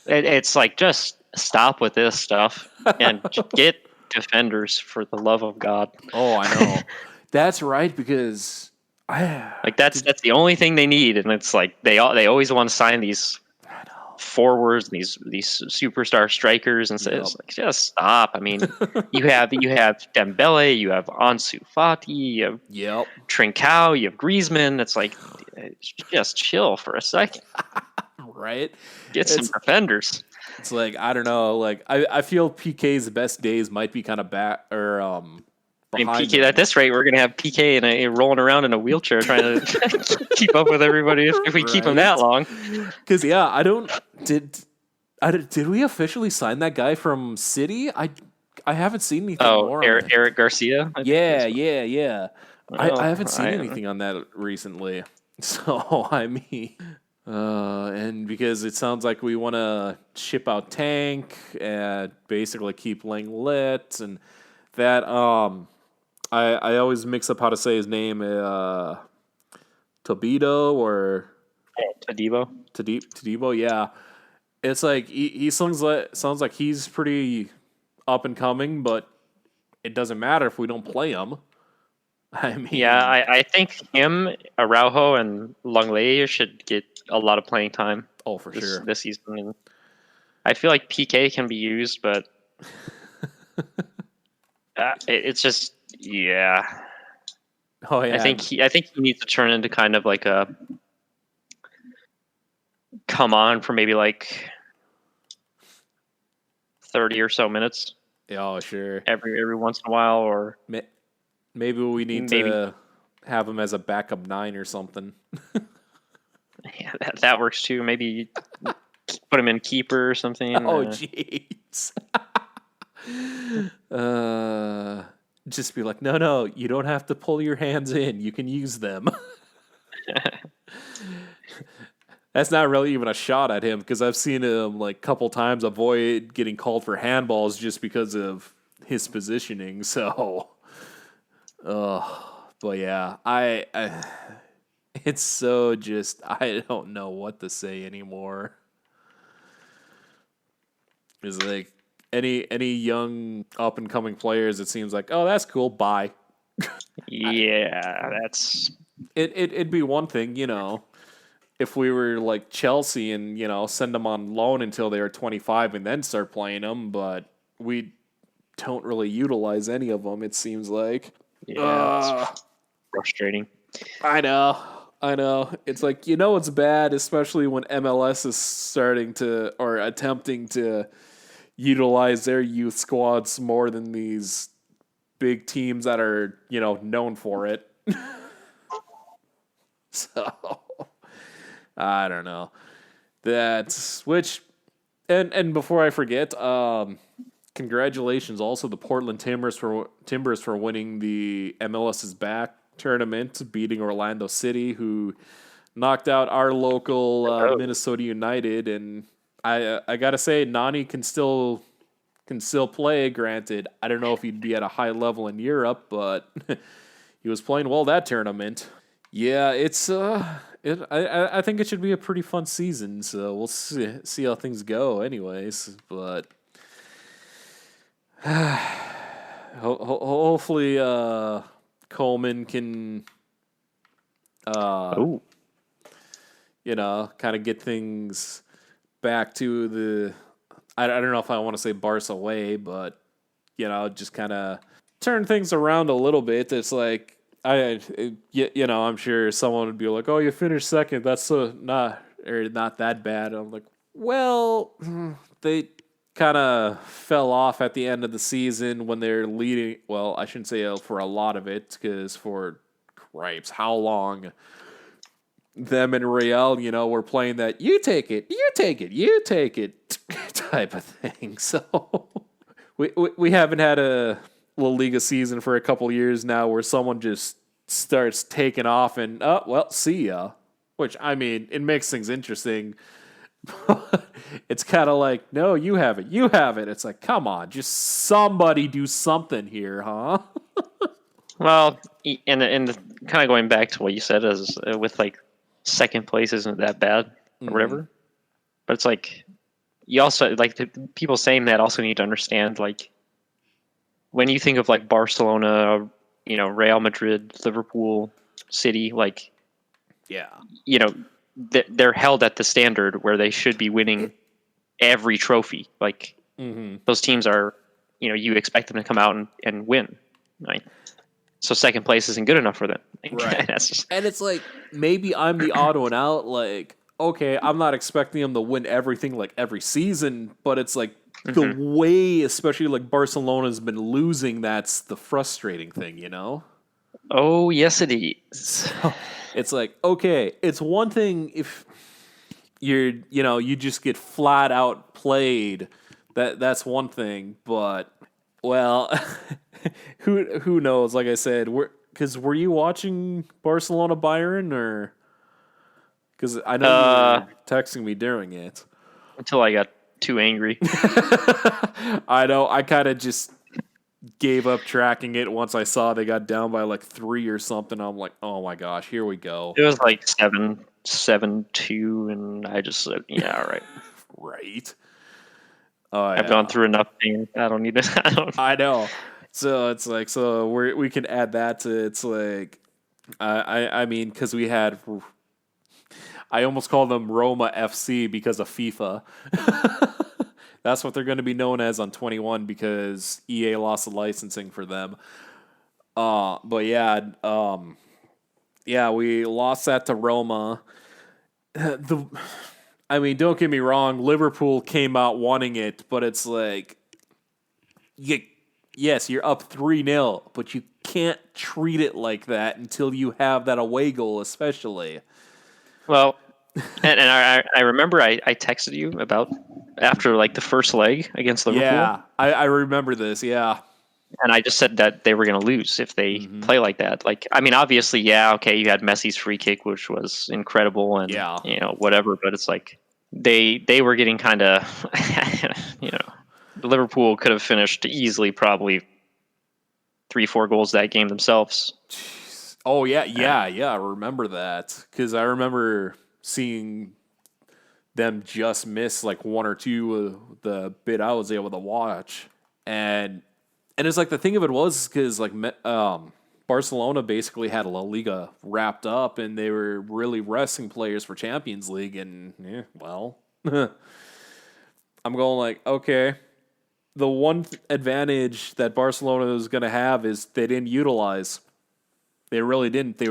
it's like just stop with this stuff and get defenders for the love of God. Oh, I know. That's right because I Like that's the only thing they need, and it's like they always want to sign these know. forwards, these superstar strikers, and so Yep. it's like just stop. I mean, you have Dembele, you have Ansu Fati, you have Yep. Trincao, you have Griezmann. It's like just chill for a second. Right. Get some It's defenders. it's like I don't know. Like I feel PK's best days might be kind of back or I mean, behind PK at him. this rate, we're gonna have PK rolling around in a wheelchair trying to keep up with everybody if we keep him Right. that long. Because yeah, did we officially sign that guy from City? I haven't seen anything Oh, more on Eric, that. Eric Garcia. I think Yeah, is. yeah. I Well, haven't seen anything on that recently. So I mean, and because it sounds like we want to ship out Tank and basically keep Lang lit and that I always mix up how to say his name Tobido or Tadibo. Tadibo, yeah. It's like he sounds like he's pretty up and coming, but it doesn't matter if we don't play him. I Yeah, mean, I think him, Araujo, and Longley should get a lot of playing time oh for sure. this season. And I feel like PK can be used, but it's just yeah. Oh I yeah, think he needs to turn into kind of like a come on for maybe like 30 or so minutes oh sure. every once in a while, or Maybe we need maybe to have him as a backup 9 or something. yeah, that works too. Maybe put him in keeper or something. Oh jeez. Just be like, no, you don't have to pull your hands in. You can use them. That's not really even a shot at him because I've seen him like a couple times avoid getting called for handballs just because of his positioning. So, but yeah, I it's so just I don't know what to say anymore. Is like any young up and coming players, it seems like, oh, that's cool, bye. Yeah, that's It'd be one thing, you know, if we were like Chelsea and send them on loan until they were 25 and then start playing them, but we don't really utilize any of them. It seems like. yeah, it's frustrating. I know. It's like it's bad, especially when MLS is starting to or attempting to utilize their youth squads more than these big teams that are known for it. So I don't know. That's which and before I forget, congratulations also the Portland Timbers for winning the MLS is Back tournament, beating Orlando City, who knocked out our local Minnesota United. And I gotta say, Nani can still play. Granted, I don't know if he'd be at a high level in Europe, but he was playing well that tournament. Yeah, it's I think it should be a pretty fun season. So we'll see how things go. Anyways, but hopefully Coleman can Oh, kind of get things back to the I don't know if I want to say Barca way, but just kind of turn things around a little bit. It's like I'm sure someone would be like, "Oh, you finished second. That's not that bad." I'm like, well, they kind of fell off at the end of the season when they're leading. Well, I shouldn't say for a lot of it, because for cripes, how long them and Real, were playing that you take it, you take it, you take it type of thing. So we haven't had a La Liga season for a couple years now where someone just starts taking off and, oh, well, see ya. Which, I mean, it makes things interesting. It's kind of like, no, you have it, you have it. It's like, come on, just somebody do something here, huh? Well, and kind of going back to what you said, as with like second place isn't that bad or whatever, but it's like you also like the people saying that also need to understand, like, when you think of like Barcelona, Real Madrid, Liverpool, City, like, Yeah. They're held at the standard where they should be winning every trophy. Like, those teams are, you expect them to come out and win, right? So second place isn't good enough for them. Right. And it's like, maybe I'm the odd one out. Like, okay, I'm not expecting them to win everything like every season, but it's like the way, especially like Barcelona's been losing, that's the frustrating thing, Oh, yes, it is. So it's like, okay, it's one thing if you just get flat out played. That's one thing, but well, who knows? Like I said, were you watching Barcelona Bayern, or because I know you were texting me during it until I got too angry. I know. I kind of just gave up tracking it once I saw they got down by like 3 or something. I'm like, oh my gosh, here we go. It was like 7-2, and I just said, yeah, all right. Right. I've gone through enough pain. I don't need to. I know. So it's like, we can add that to, it's like, I mean, because I almost call them Roma FC because of FIFA. That's what they're going to be known as on 21 because EA lost the licensing for them. But yeah, we lost that to Roma. I mean, don't get me wrong, Liverpool came out wanting it, but it's like, yes, you're up 3-0, but you can't treat it like that until you have that away goal, especially. Well, and I remember I texted you about after like the first leg against Liverpool. Yeah, I remember this, yeah. And I just said that they were going to lose if they play like that. Like, I mean, obviously, yeah, okay, you had Messi's free kick, which was incredible, and whatever. But it's like they were getting kind of, Liverpool could have finished easily, probably 3-4 goals that game themselves. Jeez. Oh yeah. I remember that because I remember seeing them just miss like 1 or 2 of the bit I was able to watch, and it's like the thing of it was because like Barcelona basically had La Liga wrapped up, and they were really resting players for Champions League, and I'm going like, okay, the one advantage that Barcelona is going to have is they didn't utilize. They really didn't. They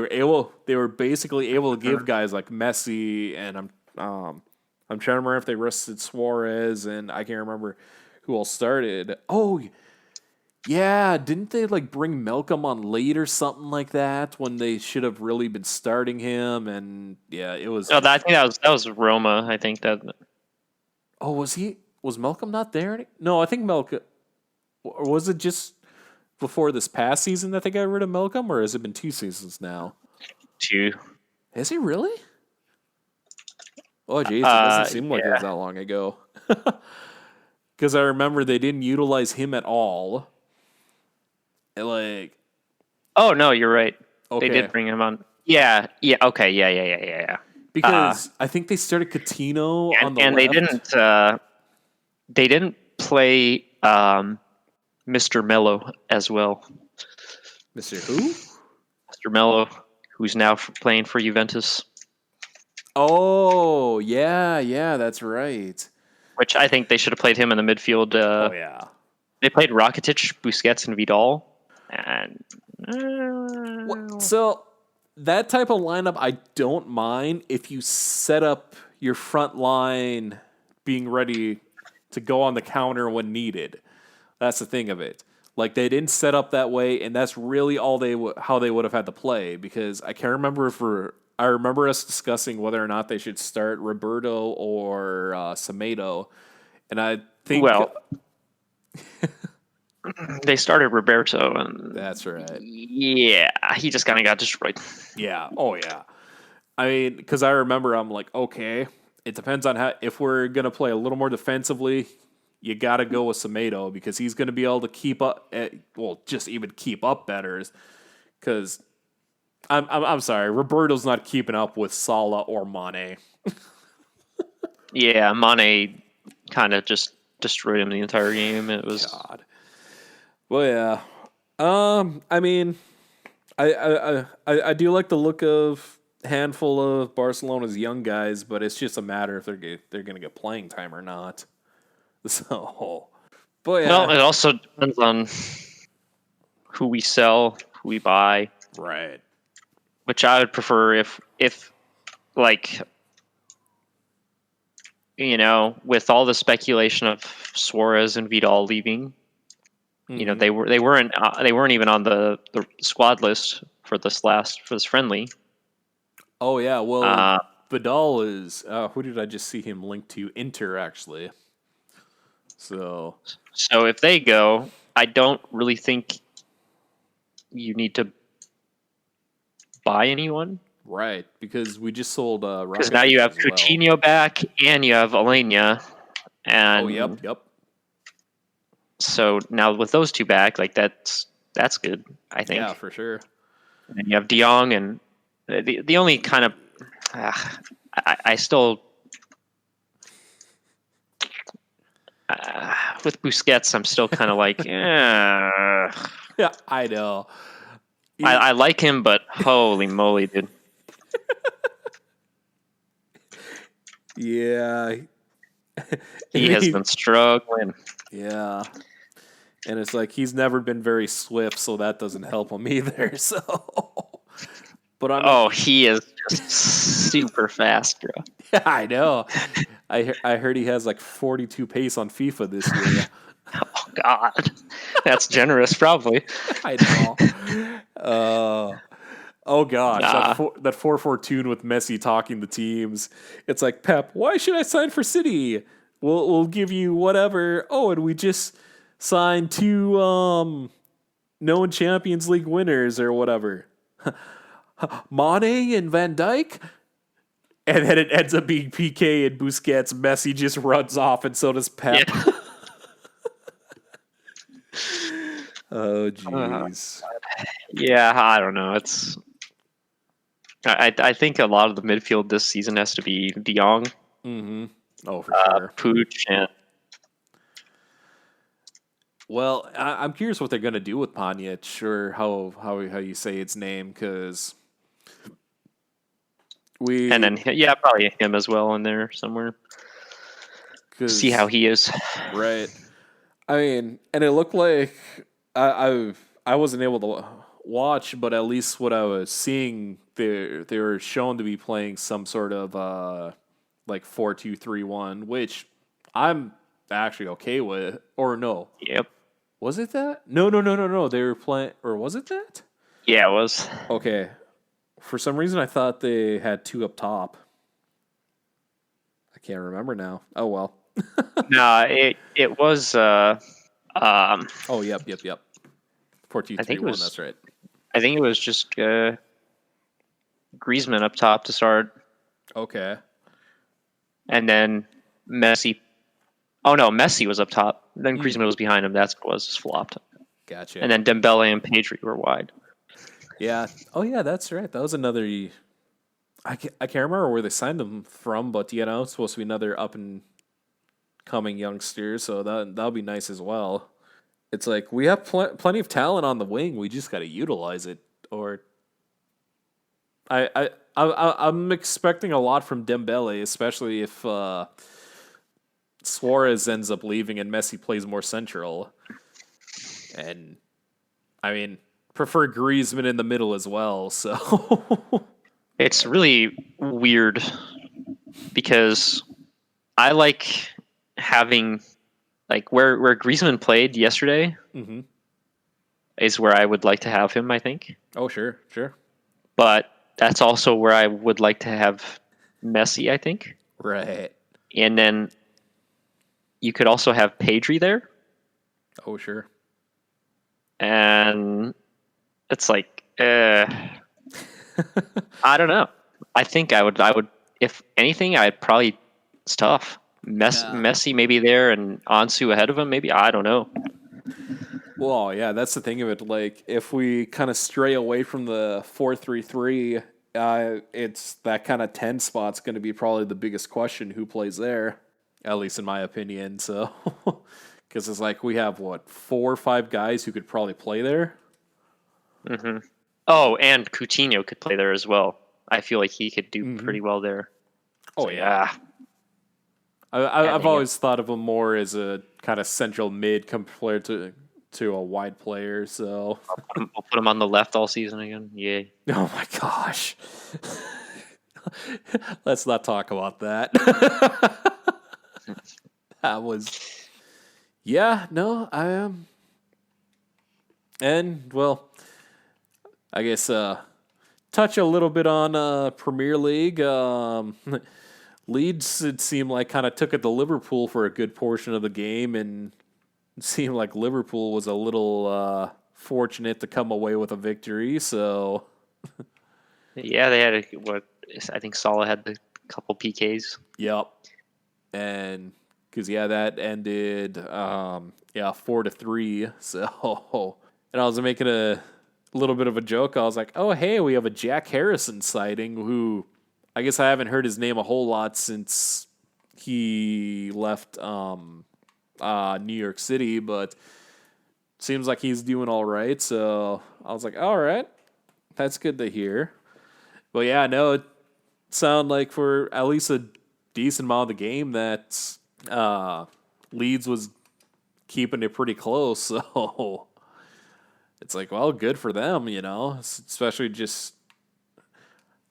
were basically able to give guys like Messi, and I'm trying to remember if they rested Suarez, and I can't remember who else started. Oh, yeah, didn't they like bring Malcolm on late or something like that when they should have really been starting him? And yeah, it was. No, I think that was Roma. I think that. Oh, was Malcolm not there? No, I think Malcolm. Or was it just before this past season that they got rid of Malcolm, or has it been 2 seasons now? 2. Has he really? Oh, jeez, it doesn't seem like it was that long ago. Because I remember they didn't utilize him at all. Like, oh no, you're right. Okay. They did bring him on. Yeah. Okay. Yeah. Because I think they started Coutinho on the left. And they didn't play Mr. Mello as well. Mr. Who? Mr. Mello, who's now playing for Juventus. Oh, yeah, that's right. which I think they should have played him in the midfield. Oh yeah. They played Rakitic, Busquets, and Vidal, and So that type of lineup, I don't mind if you set up your front line being ready to go on the counter when needed. That's the thing of it. Like they didn't set up that way, and that's really all how they would have had to play. Because I can't remember I remember us discussing whether or not they should start Roberto or Semedo, and I think well, they started Roberto, and that's right. yeah, he just kind of got destroyed. Yeah. Oh yeah. I mean, because I remember I'm like, okay, it depends on how. If we're gonna play a little more defensively, you got to go with Semedo because he's going to be able to keep up. Just even keep up better. Because I'm sorry, Roberto's not keeping up with Salah or Mane. Yeah, Mane kind of just destroyed him the entire game. It was God. Well, yeah. I mean, I do like the look of handful of Barcelona's young guys, but it's just a matter if they're going to get playing time or not. So, but yeah. Well, it also depends on who we sell, who we buy. Right. Which I would prefer if like, with all the speculation of Suarez and Vidal leaving, they weren't even on the squad list for this friendly. Oh yeah, well, Vidal is. Who did I just see him linked to? Inter, actually. So if they go, I don't really think you need to buy anyone. Right, because we just sold. Because now you have Coutinho back, and you have Alenia, and yep. So now with those two back, like that's good. I think. Yeah, for sure. And you have De Jong, and the only kind of I still with Busquets, I'm still kind of like, yeah, I know. I like him, but holy moly, dude. Yeah. He has been struggling. Yeah. And it's like he's never been very swift, so that doesn't help him either. So, but he is just super fast, bro. Yeah, I know. I heard he has like 42 pace on FIFA this year. Oh God, that's generous, probably. I know. Oh gosh, that 4-4 tune with Messi talking the teams. It's like, Pep, why should I sign for City? We'll give you whatever. Oh, and we just signed 2 known Champions League winners or whatever. Mane and Van Dijk? And then it ends up being PK and Busquets. Messi just runs off, and so does Pep. Yeah. Oh, jeez. Yeah, I don't know. I think a lot of the midfield this season has to be De Jong. Mm-hmm. Oh, for sure. Pooch and... Well, I'm curious what they're going to do with Pjanic, or how you say its name, because and then probably him as well in there somewhere. See how he is. Right. I mean, and it looked like I wasn't able to watch, but at least what I was seeing, they were shown to be playing some sort of like 4-2-3-1, which I'm actually okay with. Or no. Yep. Was it that? No. They were playing, or was it that? Yeah, it was. Okay. For some reason, I thought they had 2 up top. I can't remember now. Oh well. No, it was. Oh, yep. 4-2-3-1. That's right. I think it was just Griezmann up top to start. Okay. And then Messi. Oh no, Messi was up top. Then Griezmann was behind him. That's what it was. Just flopped. Gotcha. And then Dembele and Pedri were wide. Yeah. Oh yeah, that's right. That was another. I can't remember where they signed them from, but it's supposed to be another up and coming youngster. So that'll be nice as well. It's like we have plenty of talent on the wing. We just got to utilize it. Or I'm expecting a lot from Dembele, especially if Suarez ends up leaving and Messi plays more central. And I mean, prefer Griezmann in the middle as well. So It's really weird because I like having like where Griezmann played yesterday hmm is where I would like to have him, I think. oh sure, sure, But that's also where I would like to have Messi, I think. right, And then you could also have Pedri there, oh sure. and it's like I don't know. I think I would if anything I'd probably it's tough. Yeah. Messi maybe there and Ansu ahead of him maybe I don't know. Well, yeah, that's the thing of it. Like, if we kind of stray away from the 4-3-3, it's that kind of 10 spot's going to be probably the biggest question who plays there, at least in my opinion. So, because it's like we have, what, 4 or 5 guys who could probably play there? Hmm. Oh, and Coutinho could play there as well. I feel like he could do Mm-hmm. pretty well there. Oh, So yeah. I've dang it. always thought of him more as a kind of central mid compared to a wide player. So, I'll put him on the left all season again. Yay. oh my gosh. Let's not talk about that. That was, yeah, no, I am. And, well, I guess touch a little bit on Premier League. Leeds, it seemed like, kind of took it to Liverpool for a good portion of the game, and it seemed like Liverpool was a little fortunate to come away with a victory. So, Yeah, they had what I think Salah had the couple PKs. yep. And because yeah, that ended 4-3. So, and I was making a little bit of a joke. I was like, "Oh, hey, we have a Jack Harrison sighting." Who I guess I haven't heard his name a whole lot since he left New York City, but seems like he's doing all right. So I was like, "All right, that's good to hear." But yeah, no, it sounded like for at least a decent amount of the game that Leeds was keeping it pretty close. So it's like, well, good for them, especially just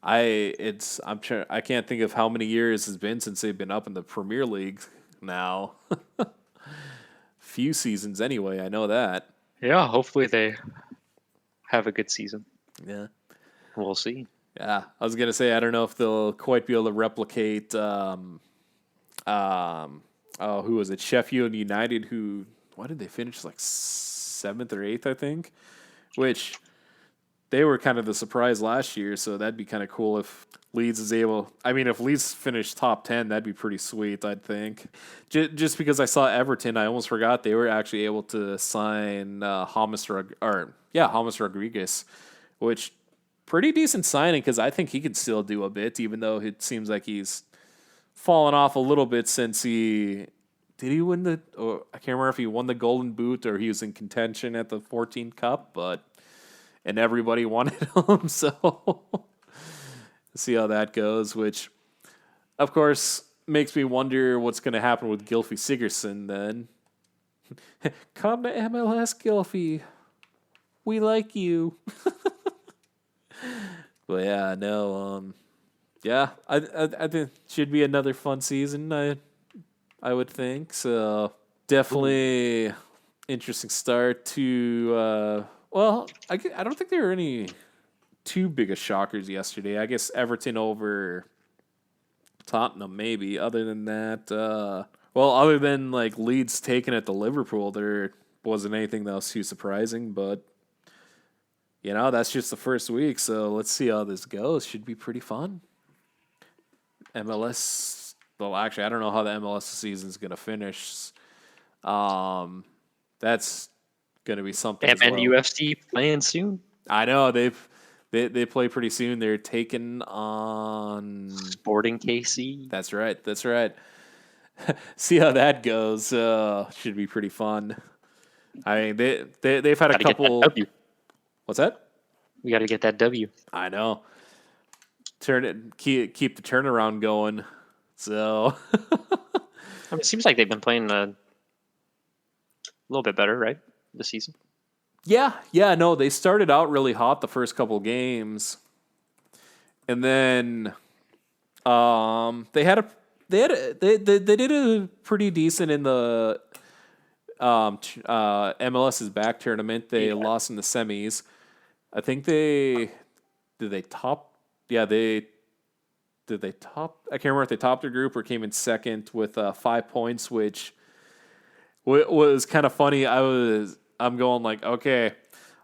I'm sure I can't think of how many years it's been since they've been up in the Premier League now. Few seasons anyway, I know that. Yeah, hopefully they have a good season. Yeah. We'll see. Yeah, I was gonna say I don't know if they'll quite be able to replicate. Who was it? Sheffield United. Who? Why did they finish like 7th or 8th? I think. Which they were kind of the surprise last year, so that'd be kind of cool if Leeds is able. I mean, if Leeds finished top 10, that'd be pretty sweet. I'd think. Just because I saw Everton, I almost forgot they were actually able to sign James Rodriguez, which pretty decent signing because I think he could still do a bit, even though it seems like he's fallen off a little bit since he win the. Or I can't remember if he won the Golden Boot or he was in contention at the 14 Cup, and everybody wanted him. So see how that goes. Which, of course, makes me wonder what's going to happen with Gylfi Sigurdsson then. Come to MLS, Gylfi. We like you. But yeah, no, yeah, I think it should be another fun season. I would think so. Definitely interesting start to. Well, I don't think there were any too big of shockers yesterday. I guess Everton over Tottenham, maybe. Other than that, other than like Leeds taking it to Liverpool, there wasn't anything that was too surprising. But that's just the first week, so let's see how this goes. Should be pretty fun. MLS. Well, actually, I don't know how the MLS season is going to finish. That's going to be something. And UFC playing soon. I know they play pretty soon. They're taking on Sporting KC. That's right. See how that goes. Should be pretty fun. I mean, they've had a couple. What's that? We got to get that W. I know. Keep the turnaround going. So I mean, it seems like they've been playing a little bit better, right, this season. Yeah, no, they started out really hot the first couple games, and then they had a they did a pretty decent in the MLS's back tournament. They Yeah. lost in the semis. I think they top. Yeah, they did they top. I can't remember if they topped their group or came in second with 5 points, which was kind of funny. I'm going like, okay,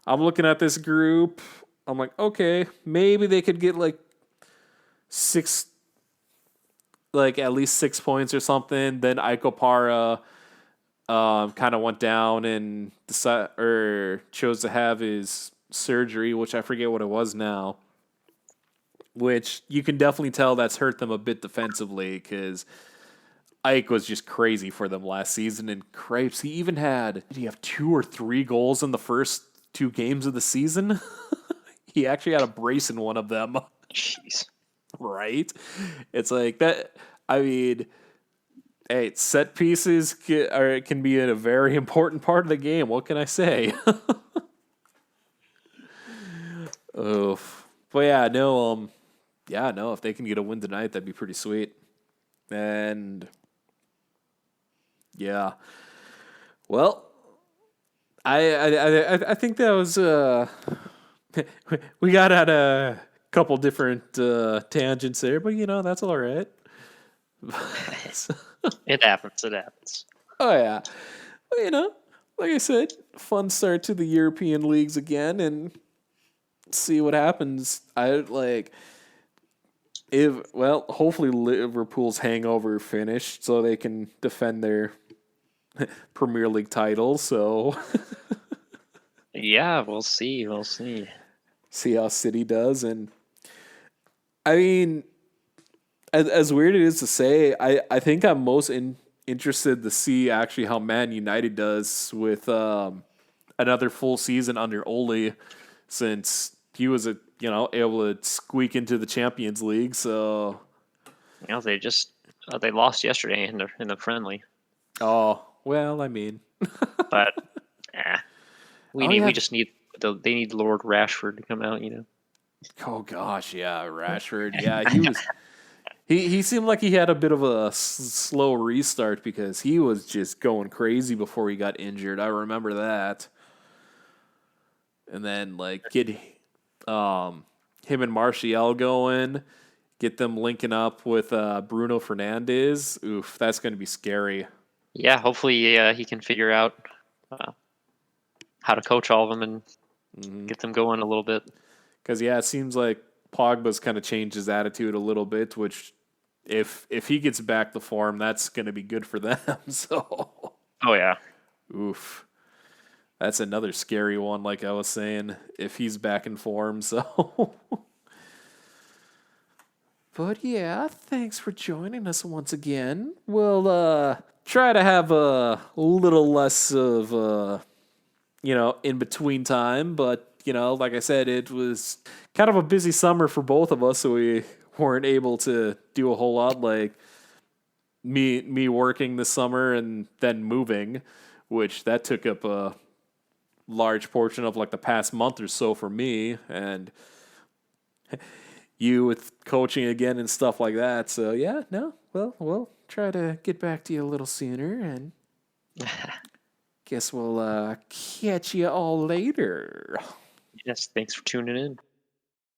I'm looking at this group. I'm like, okay, maybe they could get like six, like at least 6 points or something. Then Icopara kind of went down and chose to have his surgery, which I forget what it was now. Which you can definitely tell that's hurt them a bit defensively because Ike was just crazy for them last season. And Cripes, he even did he have 2 or 3 goals in the first 2 games of the season? He actually had a brace in one of them. Jeez. Right? It's like that. I mean, hey, set pieces can be a very important part of the game. What can I say? Oof. But yeah, no, if they can get a win tonight, that'd be pretty sweet. And yeah, well, I think that was we got at a couple different tangents there, but that's all right. It happens. It happens. Oh yeah, well, like I said, fun start to the European leagues again, and see what happens. Hopefully Liverpool's hangover finished so they can defend their Premier League title. So Yeah, we'll see. We'll see. See how City does, and I mean, as weird it is to say, I think I'm most interested to see actually how Man United does with another full season under Ole, since he was able to squeak into the Champions League. So They just they lost yesterday in the friendly, oh well, I mean, but yeah. we just need they need Lord Rashford to come out. Oh gosh, yeah, Rashford. Yeah, he was. He seemed like he had a bit of a slow restart because he was just going crazy before he got injured. I remember that. And then get him and Martial going, get them linking up with Bruno Fernandes. Oof, that's going to be scary. Yeah, hopefully he can figure out how to coach all of them and get them going a little bit. Because it seems like Pogba's kind of changed his attitude a little bit, which if he gets back to form, that's going to be good for them. So, oh yeah, oof, that's another scary one. Like I was saying, if he's back in form. So, but yeah, thanks for joining us once again. We'll try to have a little less of in between time, but. Like I said, it was kind of a busy summer for both of us, so we weren't able to do a whole lot. Like me working this summer and then moving, which that took up a large portion of the past month or so for me, and you with coaching again and stuff like that. So yeah, no, we'll try to get back to you a little sooner, and guess we'll catch you all later. Yes, thanks for tuning in.